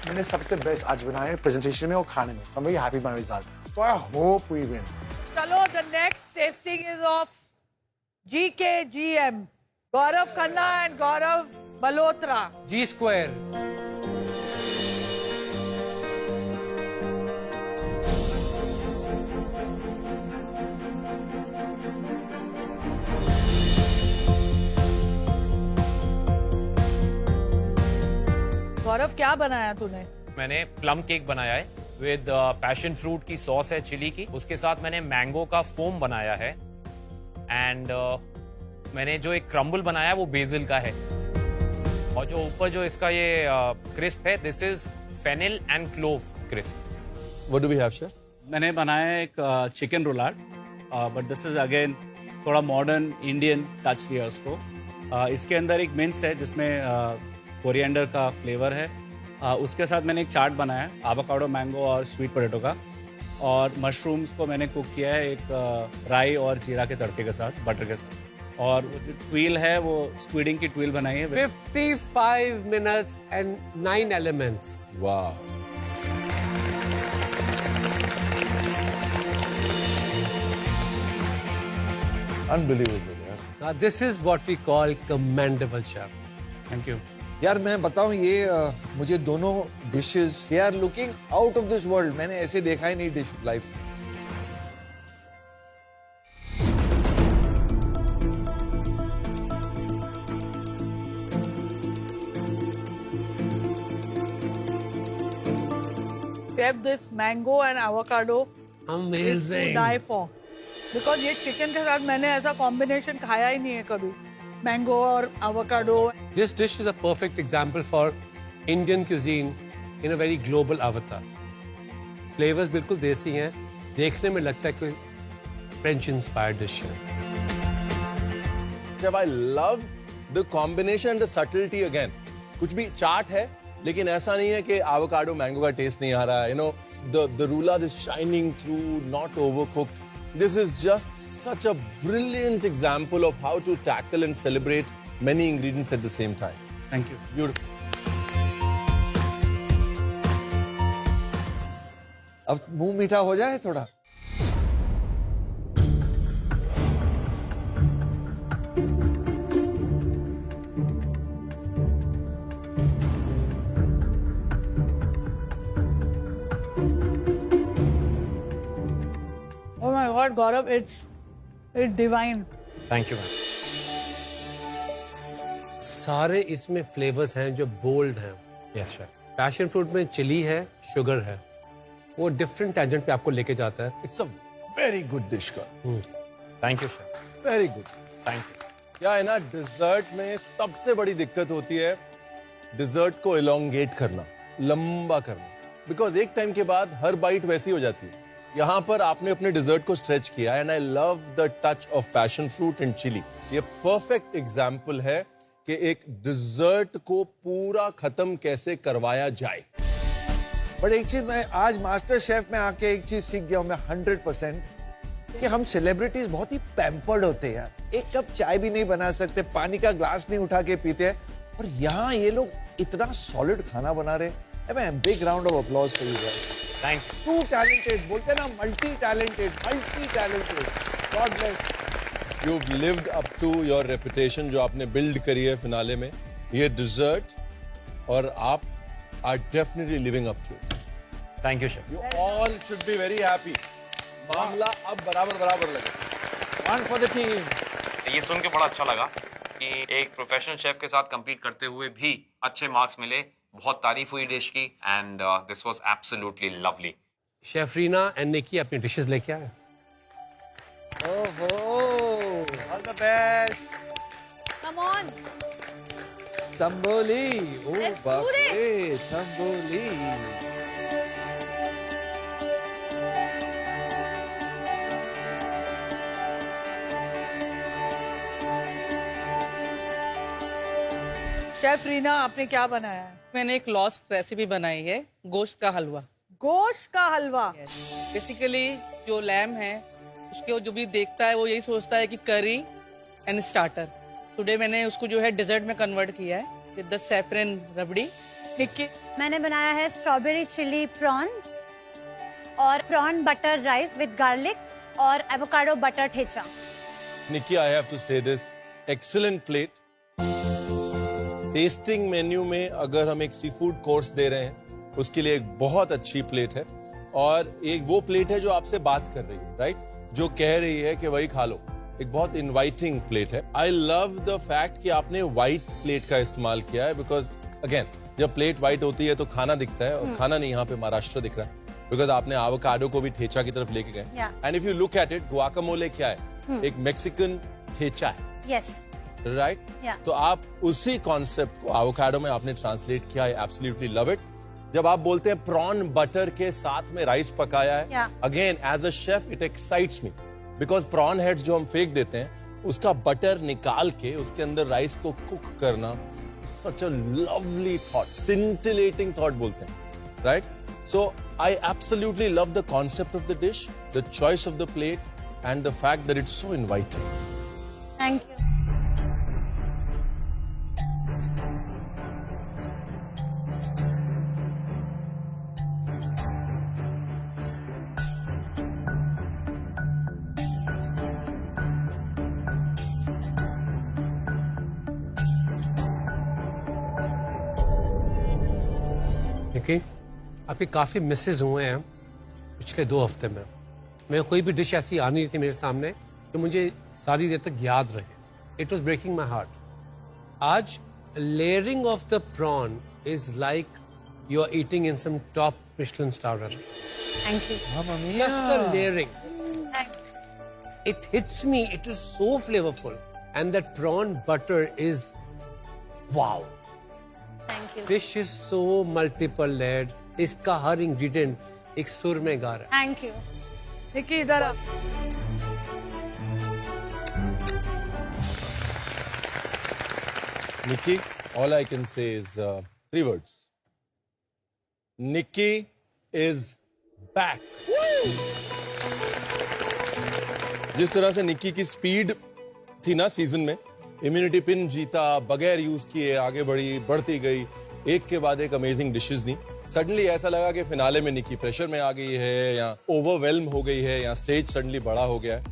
[SPEAKER 15] मैंने सबसे बेस्ट आज बनाया है प्रेजेंटेशन में और खाने में। I'm very happy with my result. So I hope we win.
[SPEAKER 1] चलो, the next tasting is of GKGM. Gaurav Khanna and Gaurav Malhotra.
[SPEAKER 2] G square.
[SPEAKER 1] गौरव, क्या बनाया तूने?
[SPEAKER 7] मैंने प्लम केक बनाया है विद पैशन फ्रूट की सॉस है चिली की, उसके साथ मैंने मैंगो का फोम बनाया है एंड मैंने जो एक क्रम्बल बनाया है वो बेसिल का है, और जो ऊपर जो इसका ये क्रिस्प है this is fennel and clove crisp.
[SPEAKER 3] What do we have, chef?
[SPEAKER 16] मैंने बनाया है एक chicken roulade, but this is again थोड़ा मॉडर्न इंडियन टच दिया उसको। इसके अंदर एक मिंस है जिसमें कोरिएंडर का फ्लेवर है। उसके साथ मैंने एक चाट बनाया है एवोकाडो, मैंगो और स्वीट पोटैटो का, और मशरूम्स को मैंने कुक किया है एक राई और जीरा के तड़के के साथ, बटर के साथ, और वो जो ट्वील है वो स्क्विडिंग की ट्वील बनाई है।
[SPEAKER 2] 55 minutes and 9 elements.
[SPEAKER 3] Wow. Unbelievable, यार।
[SPEAKER 2] Now this is what we call commendable, chef.
[SPEAKER 16] Thank you.
[SPEAKER 17] यार मैं बताऊं, ये मुझे दोनों dishes they are looking out of this world. मैंने ऐसे देखा ही नहीं डिश लाइफ में।
[SPEAKER 1] Chef, this mango and avocado is to
[SPEAKER 2] Amazing.
[SPEAKER 1] die for. Because ये चिकन के साथ मैंने ऐसा कॉम्बिनेशन खाया ही नहीं है कभी, मैंगो और avocado.
[SPEAKER 2] This dish is a perfect example for Indian cuisine in a very global avatar. Flavors बिल्कुल देसी हैं, देखने में लगता है कोई French inspired dish है।
[SPEAKER 3] Chef, I love the combination and the subtlety again. कुछ भी चाट है, लेकिन ऐसा नहीं है कि avocado mango का टेस्ट नहीं आ रहा है। You know, the rula is shining through, not overcooked. This is just such a brilliant example of how to tackle and celebrate many ingredients at the same time.
[SPEAKER 16] Thank you.
[SPEAKER 3] Beautiful.
[SPEAKER 17] अब मुंह मीठा हो जाए थोड़ा।
[SPEAKER 1] Oh my God, Gaurav, it's divine.
[SPEAKER 7] Thank you ma'am.
[SPEAKER 2] सारे इसमें flavours हैं जो बोल्ड हैं।
[SPEAKER 7] Yes chef.
[SPEAKER 2] पैशन फ्रूट में चिली है, शुगर है, वो डिफरेंट टेंजेंट पे आपको लेके जाता है।
[SPEAKER 3] It's a very good dish, का।
[SPEAKER 7] Thank you chef.
[SPEAKER 3] Very good.
[SPEAKER 7] Thank you.
[SPEAKER 3] क्या है ना, डिजर्ट में सबसे बड़ी दिक्कत होती है डिजर्ट को एलोंगेट करना, लंबा करना, बिकॉज एक टाइम के बाद हर बाइट वैसी हो जाती है। यहाँ पर आपने अपने डिजर्ट को स्ट्रेच किया, and I love the touch of passion fruit and chilli. ये परफेक्ट एग्जाम्पल है कि एक डिजर्ट को पूरा खत्म कैसे करवाया जाए।
[SPEAKER 17] बट एक चीज मैं आज मास्टर शेफ में आके एक चीज सीख गया हूं मैं 100%, कि हम सेलिब्रिटीज बहुत ही पैम्पर्ड होते हैं यार। एक कप चाय भी नहीं बना सकते, पानी का ग्लास नहीं उठा के पीते हैं, और यहाँ ये लोग इतना सॉलिड खाना बना रहे हैं। Big round of applause for you guys.
[SPEAKER 7] Thank
[SPEAKER 17] to talented, बोलते हैं ना, multi talented. God bless.
[SPEAKER 3] You've lived up to your reputation जो आपने बिल्ड करी है फिनाले में, ये डिजर्ट, और आप are definitely living up to it.
[SPEAKER 7] Thank you chef.
[SPEAKER 3] You all should be very happy. मामला अब बराबर लगे।
[SPEAKER 17] One for the team.
[SPEAKER 8] ये सुन के बड़ा अच्छा लगा कि एक प्रोफेशनल शेफ के साथ compete करते हुए भी अच्छे मार्क्स मिले। बहुत तारीफ हुई डिश की, and this was absolutely lovely.
[SPEAKER 2] Chef Reena and Nikki अपनी डिशेस लेके आए।
[SPEAKER 17] All the best.
[SPEAKER 6] Come on.
[SPEAKER 17] Tamboli. O
[SPEAKER 6] Let's do
[SPEAKER 17] बाप
[SPEAKER 6] this.
[SPEAKER 17] रे, तंबोली।
[SPEAKER 1] शेफ रीना, आपने क्या बनाया है?
[SPEAKER 10] मैंने एक लॉस्ट रेसिपी बनाई है, गोश्त का हलवा।
[SPEAKER 1] गोश्त का हलवा।
[SPEAKER 10] बेसिकली जो लैम है उसके जो भी देखता है वो यही सोचता है कि करी एंड स्टार्टर। टुडे मैंने उसको जो है डिजर्ट में कन्वर्ट किया है with the saffron rabri.
[SPEAKER 1] Nikki
[SPEAKER 14] मैंने बनाया है स्ट्रॉबेरी चिली प्रॉन्स और prawn butter rice with garlic और avocado butter thecha.
[SPEAKER 3] Nikki, I have to say this. Excellent plate. Tasting menu में अगर हम एक सी फूड कोर्स दे रहे हैं उसके लिए एक बहुत अच्छी प्लेट है, और एक वो प्लेट है जो आपसे बात कर रही है, राइट? जो कह रही है कि वही खा लो। एक बहुत इनवाइटिंग प्लेट है। आई लव द फैक्ट कि आपने व्हाइट प्लेट का इस्तेमाल किया है, बिकॉज अगेन जब प्लेट व्हाइट होती है तो खाना दिखता है, और खाना नहीं, यहाँ पे महाराष्ट्र दिख रहा है, बिकॉज आपने एवोकाडो को भी ठेचा की तरफ लेके गए। And if you look at it, guacamole क्या है? एक मेक्सिकन ठेचा है,
[SPEAKER 14] यस,
[SPEAKER 3] राइट? तो आप उसी कॉन्सेप्ट को एवोकाडो में आपने ट्रांसलेट किया है। Absolutely love it. जब आप बोलते हैं प्रॉन बटर के साथ में राइस पकाया है, again as a chef it excites me, because prawn heads जो हम फेंक देते हैं उसका बटर निकाल के उसके अंदर राइस को कुक करना, such a lovely thought, scintillating thought बोलते हैं, right? So I absolutely love the concept of the dish, the choice of the plate and the fact that it's so inviting.
[SPEAKER 14] Thank you.
[SPEAKER 2] देखिए, आपके काफ़ी Mrs हुए हैं पिछले 2 हफ्ते में। मैं कोई भी डिश ऐसी आ नहीं थी मेरे सामने जो मुझे ज़्यादा देर तक याद रहे। It was breaking my heart. आज layering of the prawn is like you are eating in some top Michelin star restaurant.
[SPEAKER 14] Thank you.
[SPEAKER 2] Just the layering. It hits me. It is so flavorful, and that prawn butter is wow.
[SPEAKER 14] Thank you.
[SPEAKER 2] Fish is so multiple layered. इसका हर ingredient एक सुर में गा रहा है।
[SPEAKER 14] Thank you.
[SPEAKER 1] Nikki इधर आ।
[SPEAKER 3] Nikki, all I can say is 3 words. Nikki is back. जिस तरह से निक्की की स्पीड थी ना सीजन में, इम्यूनिटी पिन जीता, बगैर यूज किए आगे बढ़ी, बढ़ती गई, एक के बाद एक अमेजिंग डिशेस दी। सडनली ऐसा लगा कि फिनाले में निक्की प्रेशर में आ गई है, या ओवरवेल्म हो गई है, या स्टेज सडनली बड़ा हो गया है।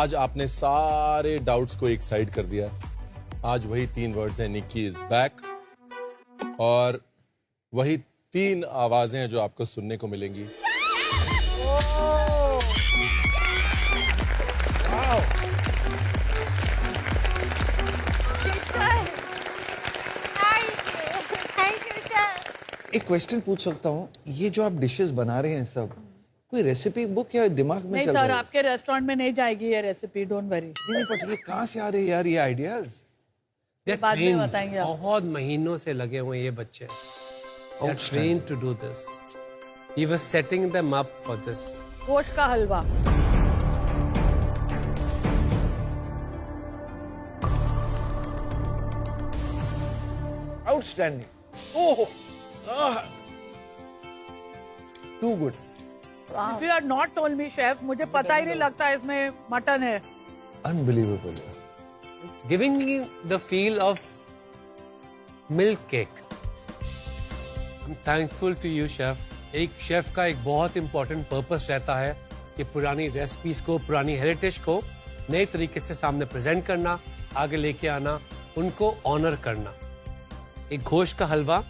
[SPEAKER 3] आज आपने सारे डाउट्स को एक साइड कर दिया। आज वही 3 वर्ड्स हैं, निक्की इज बैक, और वही 3 आवाजें हैं जो आपको सुनने को मिलेंगी।
[SPEAKER 17] एक क्वेश्चन पूछ सकता हूँ? ये जो आप डिशेस बना रहे हैं सब, कोई रेसिपी बुक या दिमाग में
[SPEAKER 1] नहीं
[SPEAKER 17] चल
[SPEAKER 1] सर,
[SPEAKER 17] रहा है?
[SPEAKER 1] आपके रेस्टोरेंट में नहीं जाएगी ये रेसिपी, डोंट वरी।
[SPEAKER 17] नहीं, बट ये कहाँ से आ रहे हैं यार ये आइडियाज?
[SPEAKER 1] बाद में बताएंगे आप।
[SPEAKER 2] बहुत महीनों से लगे हुए ये बच्चे। They are trained to do this. He was setting them up for this.
[SPEAKER 1] गोश्त का हलवा।
[SPEAKER 17] Outstanding. Oh, too good.
[SPEAKER 1] If you had not told me, शेफ, मुझे पता ही नहीं लगता इसमें मटन है।
[SPEAKER 17] Unbelievable.
[SPEAKER 2] It's giving me the feel of milk cake. I'm thankful to you, chef. एक शेफ का एक बहुत इंपॉर्टेंट पर्पस रहता है कि पुरानी रेसिपीज को, पुरानी हेरिटेज को नए तरीके से सामने प्रेजेंट करना, आगे लेके आना, उनको ऑनर करना। एक गोश्त का हलवा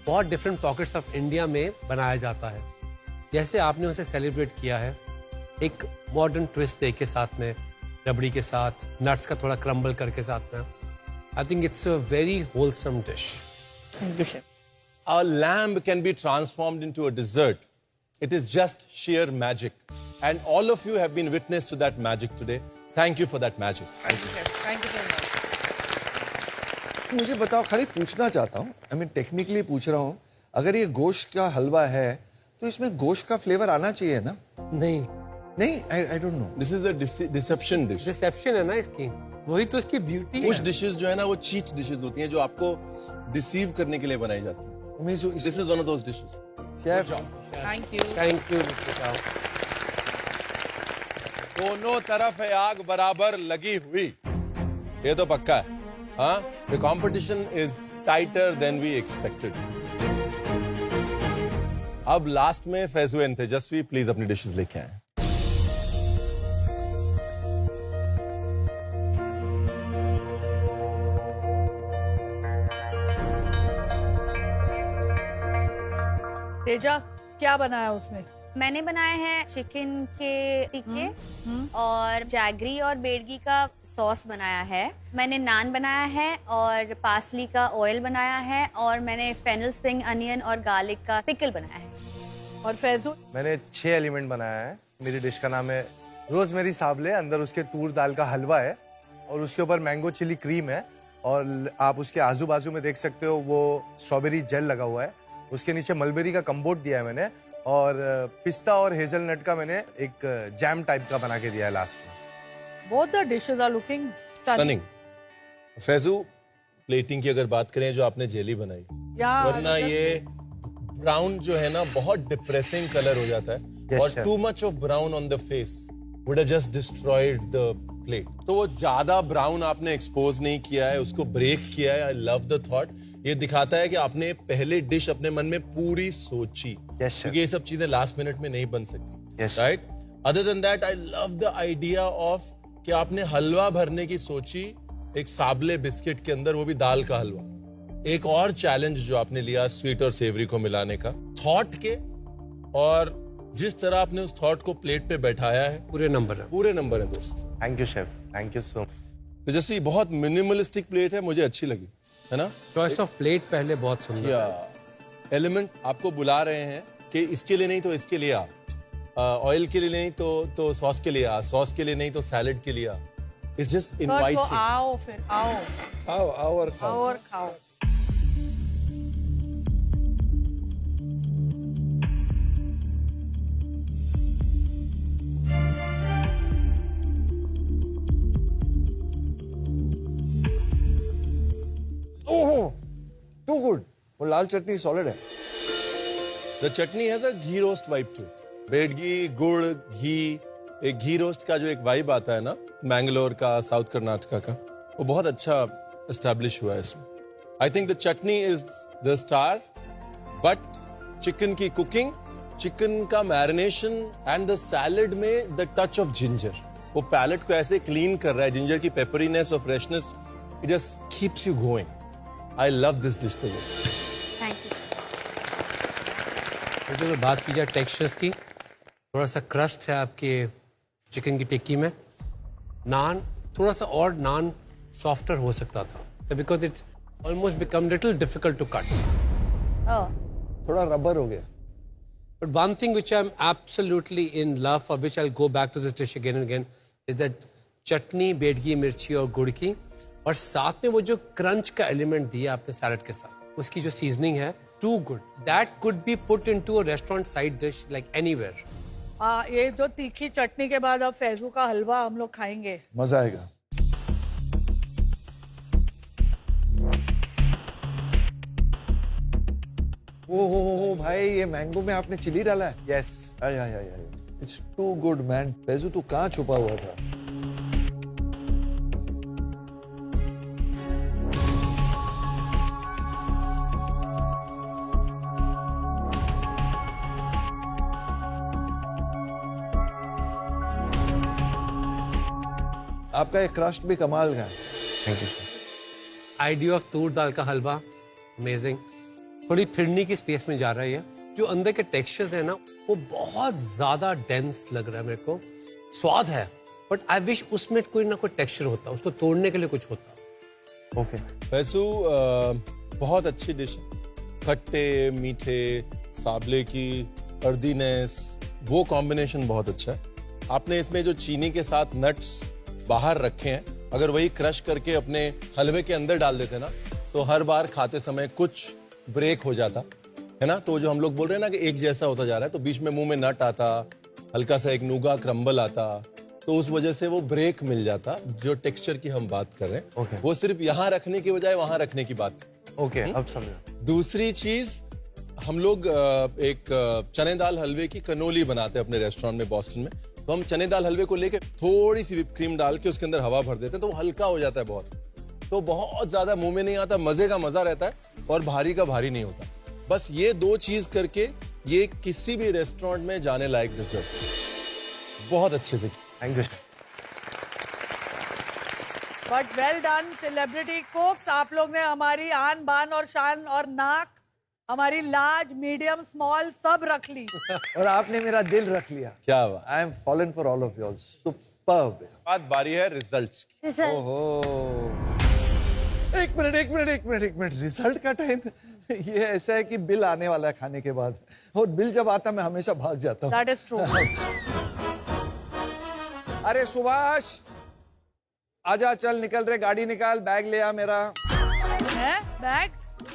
[SPEAKER 2] बहुत डिफरेंट पॉकेट्स ऑफ इंडिया में बनाया जाता है, जैसे आपने उसे सेलिब्रेट किया है एक मॉडर्न ट्विस्ट दे के साथ में, रबड़ी के साथ, नट्स का थोड़ा क्रम्बल करके साथ में। I think it's a very wholesome dish.
[SPEAKER 1] Thank you chef.
[SPEAKER 3] A lamb can be transformed into a dessert. It is just sheer magic. And all of you have been witness to that magic today. Thank you for that magic.
[SPEAKER 1] Thank you so much.
[SPEAKER 17] मुझे बताओ, खाली पूछना चाहता हूँ, I mean technically पूछ रहा हूँ, अगर ये गोश्त का हलवा है तो इसमें गोश्त का फ्लेवर आना चाहिए ना?
[SPEAKER 2] नहीं
[SPEAKER 17] नहीं, I don't know.
[SPEAKER 3] This is a deception dish.
[SPEAKER 2] Deception है ना इसकी, वही तो इसकी ब्यूटी
[SPEAKER 3] कुछ
[SPEAKER 2] है।
[SPEAKER 3] डिशेस जो है ना वो चीट डिशेस होती हैं जो आपको डिसीव करने के लिए बनाई जाती हैं। This is one of those dishes.
[SPEAKER 17] Chef,
[SPEAKER 1] thank you.
[SPEAKER 2] Thank you Ritika.
[SPEAKER 3] दोनों तरफ है आग बराबर लगी हुई, ये तो पक्का है। हाँ, the competition is tighter than we expected. अब लास्ट में फैजू एंड तेजस्वी प्लीज अपनी डिशेस लेके आए।
[SPEAKER 1] तेजा, क्या बनाया उसमें?
[SPEAKER 6] मैंने बनाए हैं चिकन के टिक्के और जैगरी और बेडगी का सॉस बनाया है। मैंने नान बनाया है और पासली का ऑयल बनाया है और मैंने फेनल स्प्रिंग अनियन और गार्लिक का पिकल बनाया है।
[SPEAKER 1] और फैजू?
[SPEAKER 12] मैंने 6 एलिमेंट बनाया है। मेरी डिश का नाम है रोजमेरी साबले, अंदर उसके तूर दाल का हलवा है और उसके ऊपर मैंगो चिली क्रीम है और आप उसके आजू बाजू में देख सकते हो वो स्ट्रॉबेरी जेल लगा हुआ है। उसके नीचे मलबेरी का कंपोट दिया है मैंने और पिस्ता और हेजलनट का मैंने एक जैम टाइप का बना के दिया है लास्ट में।
[SPEAKER 1] Both the dishes are looking
[SPEAKER 3] stunning. Faizu, plating की अगर बात करें जो आपने जेली बनाई, वरना ये ब्राउन जो है ना बहुत डिप्रेसिंग कलर हो जाता है और too much of brown on the face would have just destroyed the plate. तो वो ज्यादा ब्राउन आपने एक्सपोज नहीं किया है, उसको ब्रेक किया है। आई लव द थॉट। ये दिखाता है कि आपने पहले डिश अपने मन में पूरी सोची, क्योंकि ये सब चीजें लास्ट मिनट में नहीं बन सकती, right? Other than that I love the idea of कि आपने हलवा भरने की सोची एक साबले बिस्किट के अंदर, वो भी दाल का हलवा। एक और चैलेंज जो आपने लिया स्वीट और सेवरी को मिलाने का, थॉट के, और जिस तरह आपने उस थॉट को प्लेट पे बैठाया है,
[SPEAKER 2] पूरे नंबर है,
[SPEAKER 3] पूरे नंबर है दोस्त।
[SPEAKER 12] Thank you chef, thank you so much.
[SPEAKER 3] तो जैसे बहुत मिनिमलिस्टिक प्लेट है, मुझे अच्छी लगी, है ना?
[SPEAKER 2] चॉइस ऑफ प्लेट पहले बहुत सुंदर।
[SPEAKER 3] या एलिमेंट आपको बुला रहे हैं कि इसके लिए नहीं तो इसके लिए आ, ऑयल के लिए नहीं तो सॉस के लिए आ, सॉस के लिए नहीं तो सैलेड के लिए आ। It's just inviting.
[SPEAKER 1] आओ फिर आओ
[SPEAKER 17] आओ आओ और खाओ।
[SPEAKER 1] और खाओ।
[SPEAKER 17] Oh, too good. वो लाल चटनी सॉलिड है।
[SPEAKER 3] The chutney has a ghee roast vibe to it. Byadgi, गुड़, घी, एक घी रोस्ट का जो एक वाइब आता है ना मैंगलोर का, साउथ कर्नाटका का, वो बहुत अच्छा एस्टैब्लिश हुआ है इसमें। I think the chutney is the star, but chicken की कुकिंग, चिकन का मैरिनेशन एंड द सैलेड में द टच ऑफ जिंजर, वो पैलेट को ऐसे क्लीन कर रहा है। जिंजर की पेपरीनेस और freshness, it just keeps you going. I love this dish.
[SPEAKER 6] Thank you.
[SPEAKER 2] तो बात की जाए टेक्सचर्स की, थोड़ा सा क्रस्ट है आपके चिकन की टिक्की में। नान थोड़ा सा और नान सॉफ्टर हो सकता था, because it's almost become little difficult to cut.
[SPEAKER 17] थोड़ा रबर हो गया।
[SPEAKER 2] But one thing which I'm absolutely in love, for which I'll go back to this dish again and again, is that चटनी, बेडगी मिर्ची और गुड़ की, और साथ में वो जो क्रंच का एलिमेंट दिया आपने सैलड के साथ, उसकी जो सीजनिंग है, too good. That could be put into a restaurant side dish like anywhere.
[SPEAKER 1] हाँ, ये जो तीखी चटनी के बाद अब फैजू का हलवा हम लोग खाएंगे,
[SPEAKER 17] मजा आएगा। ओ भाई, ये मैंगो में आपने चिली डाला है?
[SPEAKER 12] Yes.
[SPEAKER 17] It's too good man. Faizu तू कहाँ छुपा हुआ था? आपका ये क्रस्ट भी कमाल का है।
[SPEAKER 12] Thank you.
[SPEAKER 2] आइडिया ऑफ तूर दाल का हलवा अमेजिंग। थोड़ी फिरनी की स्पेस में जा रही है। जो अंदर के टेक्सचर्स है ना, वो बहुत ज्यादा डेंस लग रहा है मेरे को। स्वाद है, बट आई विश उसमें कोई ना कोई टेक्सचर होता, उसको तोड़ने के लिए कुछ होता।
[SPEAKER 3] ओके फैसू, बहुत अच्छी डिश है। खट्टे मीठे साबले की अर्दीनेस, वो कॉम्बिनेशन बहुत अच्छा है। आपने इसमें जो चीनी के साथ नट्स बाहर रखे हैं, अगर वही क्रश करके अपने हलवे के अंदर डाल देते ना, तो हर बार खाते समय कुछ ब्रेक हो जाता है ना। तो जो हम लोग बोल रहे हैं ना कि एक जैसा होता जा रहा है, तो बीच में मुंह में नट आता, हल्का सा एक नूगा क्रम्बल आता, तो उस वजह से वो ब्रेक मिल जाता। जो टेक्सचर की हम बात कर रहे हैं, वो सिर्फ यहाँ रखने की बजाय वहां रखने की बात।
[SPEAKER 12] ओके, अब समझा।
[SPEAKER 3] दूसरी चीज, हम लोग एक चने दाल हलवे की कनोली बनाते हैं अपने रेस्टोरेंट में बॉस्टन में। तो हम चने दाल हलवे को लेके थोड़ी सी व्हिप क्रीम डाल के उसके अंदर हवा भर देते हैं, तो वो हल्का हो जाता है बहुत, तो बहुत ज्यादा मुंह में नहीं आता, मजे का मजा रहता है और भारी का भारी नहीं होता। बस ये 2 चीज करके ये किसी भी रेस्टोरेंट में जाने लायक डिजर्व बहुत अच्छे से।
[SPEAKER 12] Thank you.
[SPEAKER 1] But well done celebrity कुक्स, आप लोग ने हमारी आन बान और शान और नाक, हमारी लार्ज मीडियम स्मॉल सब रख ली।
[SPEAKER 17] और आपने मेरा दिल रख लिया।
[SPEAKER 3] क्या बात।
[SPEAKER 17] I am fallen for all of you all. Superb.
[SPEAKER 3] बात बारी है रिजल्ट्स की।
[SPEAKER 17] ओहो, एक मिनट, रिजल्ट का टाइम। ये ऐसा है कि बिल आने वाला है खाने के बाद, और बिल जब आता मैं हमेशा भाग जाता हूँ।
[SPEAKER 1] That is true.
[SPEAKER 17] अरे सुभाष, आजा, चल निकल रहे, गाड़ी निकाल, बैग ले आ मेरा।
[SPEAKER 1] है बैग?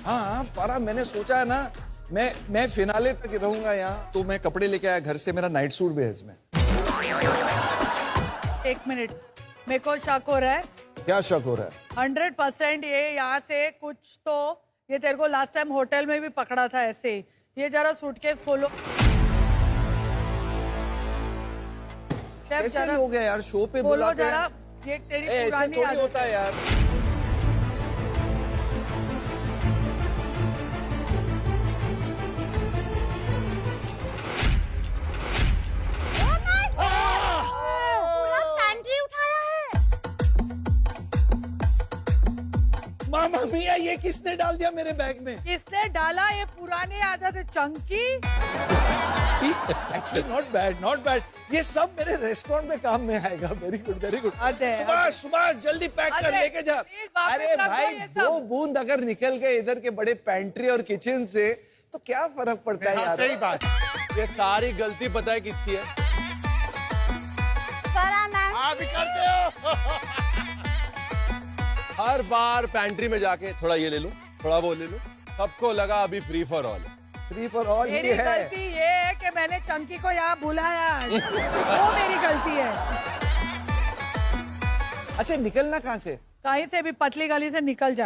[SPEAKER 17] हाँ पारा, मैंने सोचा है ना, मैं फिनाले तक रहूंगा यहाँ, तो मैं कपड़े लेके आया घर से, मेरा नाइट सूट भी है इसमें।
[SPEAKER 1] 1 मिनट, मेरे को शक हो रहा है।
[SPEAKER 17] क्या शक हो रहा है?
[SPEAKER 1] 100% ये यहाँ से कुछ तो, ये तेरे को लास्ट टाइम होटल में भी पकड़ा था ऐसे। ये जरा सूटकेस खोलो। शेफ
[SPEAKER 17] कैसे
[SPEAKER 1] जरा
[SPEAKER 17] लोग हैं यार, शो पे
[SPEAKER 1] बोलो
[SPEAKER 17] बुलाते हैं।
[SPEAKER 1] जरा, ये तेरी
[SPEAKER 17] ऐसे
[SPEAKER 1] पुरानी
[SPEAKER 17] थोड़ी
[SPEAKER 1] आदत
[SPEAKER 17] होता है यार।
[SPEAKER 14] पूरा पैंट्री उठाया है।
[SPEAKER 17] मामा मिया, ये किसने डाल दिया मेरे बैग में?
[SPEAKER 1] किसने डाला? ये पुरानी आदत है चंकी।
[SPEAKER 17] Actually not bad. ये सब मेरे रेस्टोरेंट में काम में आएगा। Very good, very good. Subhash जल्दी पैक कर,
[SPEAKER 1] अरे,
[SPEAKER 17] लेके जा।
[SPEAKER 1] प्लीज वापस
[SPEAKER 17] अरे
[SPEAKER 1] रख दो
[SPEAKER 17] भाई,
[SPEAKER 1] ये सब।
[SPEAKER 17] 2 बूंद अगर निकल गए इधर के बड़े पैंट्री और किचन से, तो क्या फर्क पड़ता है यार।
[SPEAKER 5] सही बात।
[SPEAKER 3] ये सारी गलती पता है किसकी है?
[SPEAKER 5] आप भी करते हो।
[SPEAKER 3] हर बार पैंट्री में जाके थोड़ा ये ले लो, थोड़ा वो ले लो, सबको लगा अभी free for all.
[SPEAKER 17] Free for all
[SPEAKER 1] मेरी
[SPEAKER 17] ये है।
[SPEAKER 1] गलती ये है कि मैंने चंकी को यहाँ बुलाया। वो मेरी गलती है।
[SPEAKER 17] अच्छा, निकलना कहाँ से?
[SPEAKER 1] कहीं से भी पतली गली से निकल जा।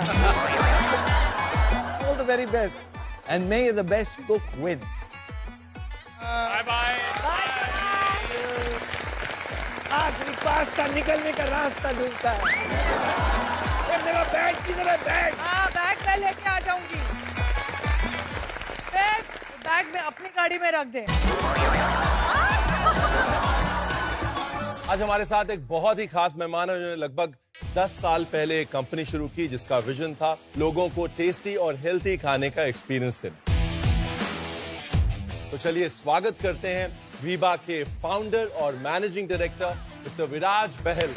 [SPEAKER 17] All the very best and may the best cook win.
[SPEAKER 7] Bye bye.
[SPEAKER 17] आखिरी पास्ता निकलने का रास्ता ढूंढता है। ये मेरा बैग किधर है? बैग।
[SPEAKER 1] हाँ, बैग मैं लेके आ जाऊंगी। बैग में अपनी गाड़ी में रख दे।
[SPEAKER 3] आज हमारे साथ एक बहुत ही खास मेहमान है, जिन्होंने लगभग 10 साल पहले एक कंपनी शुरू की जिसका विजन था लोगों को टेस्टी और हेल्थी खाने का एक्सपीरियंस देना। तो चलिए स्वागत करते हैं वीबा के फाउंडर और managing director mister Viraj Bahl.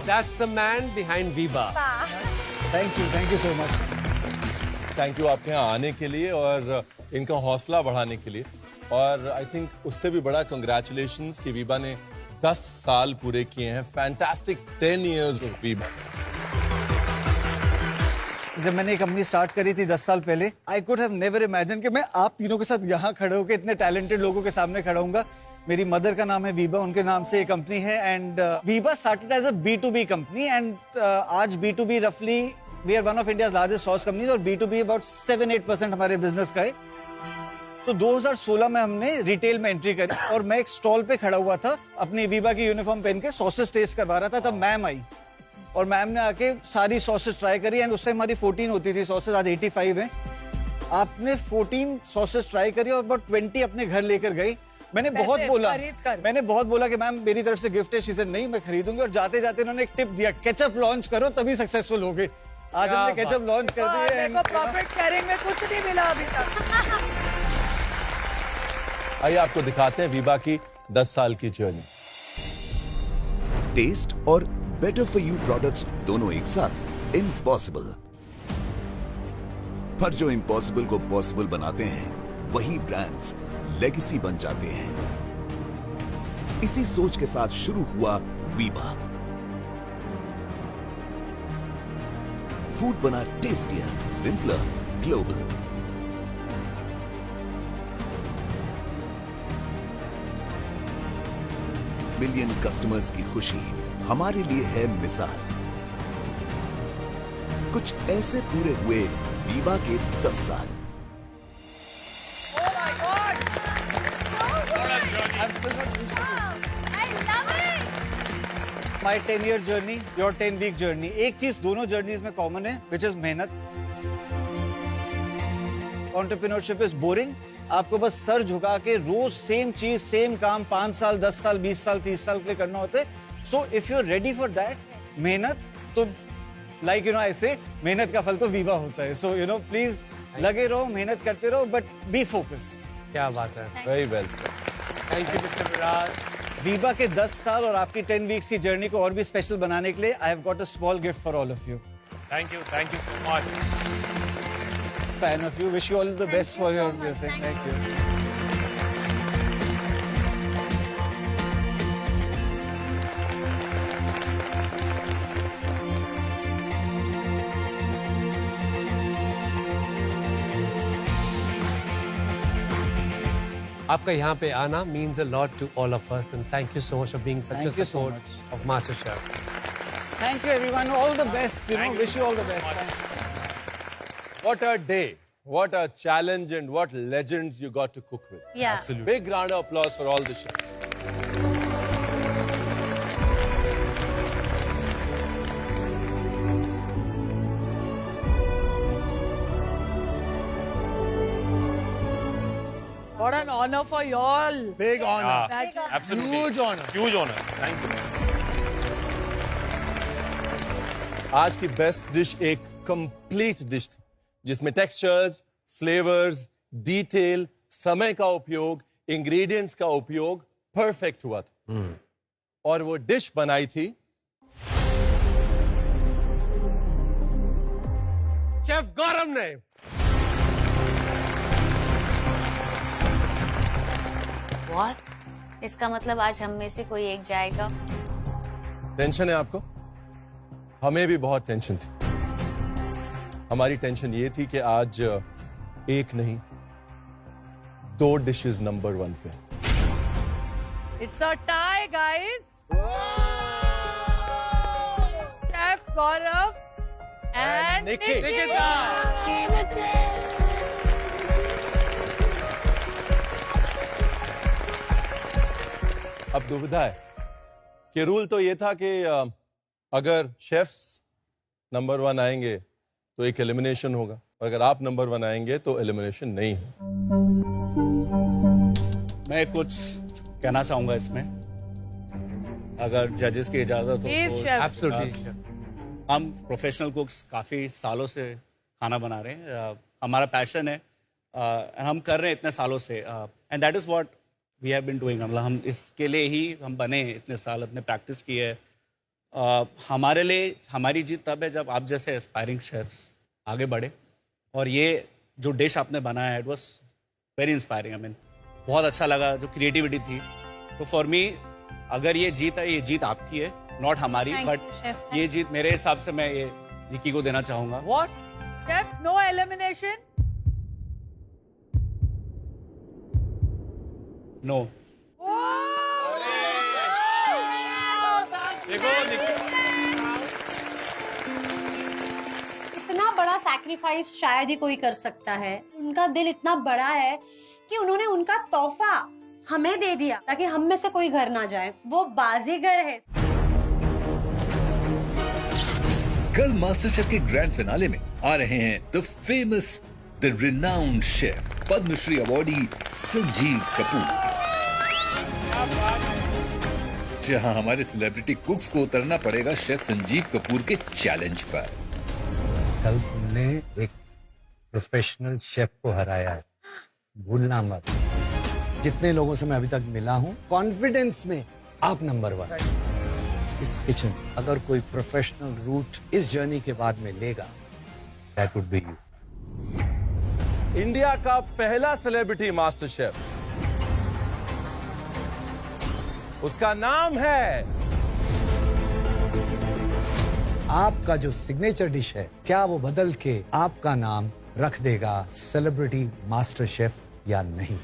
[SPEAKER 2] That's the man behind Viba.
[SPEAKER 17] Thank you so much.
[SPEAKER 3] Thank you आपके यहाँ आने के लिए और इनका हौसला बढ़ाने के लिए, और आई थिंक उससे भी बड़ा कंग्रेचुलेशंस कि वीबा ने 10 साल पूरे किए हैं। Fantastic 10 years of Veeba.
[SPEAKER 18] जब मैंने ये कंपनी स्टार्ट करी थी 10 साल पहले, I could have never imagine कि मैं आप तीनों के साथ यहाँ खड़े होकर इतने टैलेंटेड लोगों के सामने खड़ा हूँगा। मेरी मदर का नाम है वीबा, उनके नाम से ये कंपनी है, and Viba started as a B2B company, and आज B2B रफली we are one of India's largest SaaS companies, और B2B अबाउट 7-8% हमारे बिजनेस का है। तो 2016 में हमने रिटेल में एंट्री करी, और मैं एक स्टॉल पे खड़ा हुआ था अपनी वीबा की यूनिफॉर्म पहन के, सॉसेस टेस्ट करवा रहा था। तब मैम आई और मैम ने आके सारी सॉसेस ट्राई करी, एंड उससे हमारी 14 होती थी सॉसेस, आज 85 है। आपने 14 सॉसेस ट्राई करी और अबाउट 20 अपने घर लेकर गई। मैंने बहुत बोला कि मैम मेरी तरफ से गिफ्ट है। शी सेड नहीं, मैं खरीदूंगी। और जाते जाते उन्होंने एक टिप दिया, केचप लॉन्च करो तभी सक्सेसफुल होगे। आज हमने केचप लॉन्च कर दिया है।
[SPEAKER 1] प्रॉफिट शेयरिंग में कुछ नहीं मिला अभी तक।
[SPEAKER 3] आइए आपको दिखाते हैं वीबा की 10 साल की जर्नी।
[SPEAKER 19] टेस्ट और बेटर फॉर यू प्रोडक्ट्स दोनों एक साथ इम्पॉसिबल, पर जो इम्पॉसिबल को पॉसिबल बनाते हैं वही ब्रांड्स लेगेसी बन जाते हैं। इसी सोच के साथ शुरू हुआ वीबा। फूड बना tastier, simpler, global. Million customers की खुशी हमारे लिए है मिसाल। कुछ ऐसे पूरे हुए वीबा के 10 साल।
[SPEAKER 18] My 10-year journey, your 10-week journey. एक चीज दोनों जर्नीज में कॉमन है, which is मेहनत। Entrepreneurship is boring. आपको बस सर झुका के रोज सेम चीज, सेम काम 5 साल, 10 साल, 20 साल, 30 साल के लिए करना होता है। So if you're ready for that, मेहनत तो like you know I say, मेहनत का फल तो वीबा होता है। So you know please लगे रहो, मेहनत करते रहो, but be focused।
[SPEAKER 2] क्या बात है।
[SPEAKER 3] Very well sir.
[SPEAKER 2] Thank you Mr. Virat।
[SPEAKER 18] Veeba के 10 साल और आपकी 10 वीक्स की जर्नी को और भी स्पेशल बनाने के लिए I have got a small gift for all of you.
[SPEAKER 7] Thank you so much.
[SPEAKER 18] Fan of you, wish you all the best for your music. Thank you.
[SPEAKER 2] आपका यहाँ पे आना means a lot to all of us and thank you so much for being such a support of MasterChef.
[SPEAKER 18] Thank you everyone, all the best, you know, wish you all the best.
[SPEAKER 3] What a day, what a challenge and what legends you got to cook with.
[SPEAKER 14] Yeah.
[SPEAKER 2] Absolutely.
[SPEAKER 3] Big round of applause for all the chefs.
[SPEAKER 1] What an honor for y'all.
[SPEAKER 5] Big honor.
[SPEAKER 7] Absolutely.
[SPEAKER 5] Huge honor.
[SPEAKER 7] Huge honor. Thank you.
[SPEAKER 3] आज की best dish एक complete dish थी जिसमें textures, flavours, detail, समय का उपयोग, ingredients का उपयोग परफेक्ट हुआ था। और वो डिश बनाई थी
[SPEAKER 2] शेफ गौरव ने।
[SPEAKER 6] What? इसका मतलब आज हम में से कोई एक जाएगा।
[SPEAKER 3] टेंशन है आपको? हमें भी बहुत टेंशन थी। हमारी टेंशन ये थी कि आज एक नहीं 2 डिशेस नंबर 1 पे।
[SPEAKER 1] It's a tie, guys. Chef Gaurav and Nikita.
[SPEAKER 3] अब दुविधा है कि रूल तो ये था कि अगर शेफ्स नंबर 1 आएंगे तो एक एलिमिनेशन होगा, और अगर आप नंबर 1 आएंगे तो एलिमिनेशन नहीं है।
[SPEAKER 16] मैं कुछ कहना चाहूंगा इसमें, अगर जजेस की इजाजत हो तो।
[SPEAKER 2] Absolutely.
[SPEAKER 16] हम प्रोफेशनल कुक्स काफ़ी सालों से खाना बना रहे हैं, हमारा पैशन है, हम कर रहे हैं इतने सालों से, and that is what we have been doing. मतलब हम इसके लिए ही हम बने, इतने साल अपने प्रैक्टिस की है। हमारे लिए हमारी जीत तब है जब आप जैसे एस्पायरिंग शेफ्स आगे बढ़े, और ये जो डिश आपने बनाया है it was very inspiring. I mean बहुत अच्छा लगा, जो क्रिएटिविटी थी। तो फॉर मी अगर ये जीत है, ये जीत आपकी है, नॉट हमारी, बट ये जीत मेरे हिसाब से मैं ये निकी को देना चाहूंगा।
[SPEAKER 1] What? Chef, no elimination?
[SPEAKER 16] No.
[SPEAKER 14] इतना बड़ा सैक्रिफाइस शायद ही कोई कर सकता है। उनका दिल इतना बड़ा है कि उन्होंने उनका तोहफा हमें दे दिया ताकि हम में से कोई घर ना जाए। वो बाजीगर है।
[SPEAKER 4] कल मास्टर शेफ के ग्रैंड फिनाले में आ रहे हैं the famous, the renowned chef, Padma Shri awardee Sanjeev Kapoor, जहां हमारे सेलिब्रिटी कुक्स को उतरना पड़ेगा शेफ संजीव कपूर के चैलेंज पर।
[SPEAKER 18] कल तुमने एक प्रोफेशनल शेफ को हराया है, भूलना मत। जितने लोगों से मैं अभी तक मिला हूं, कॉन्फिडेंस में आप नंबर 1। इस किचन अगर कोई प्रोफेशनल रूट इस जर्नी के बाद में लेगा, that would be you.
[SPEAKER 3] India का पहला सेलिब्रिटी मास्टर शेफ, उसका नाम है,
[SPEAKER 18] आपका जो सिग्नेचर डिश है, क्या वो बदल के आपका नाम रख देगा सेलिब्रिटी मास्टर शेफ या नहीं?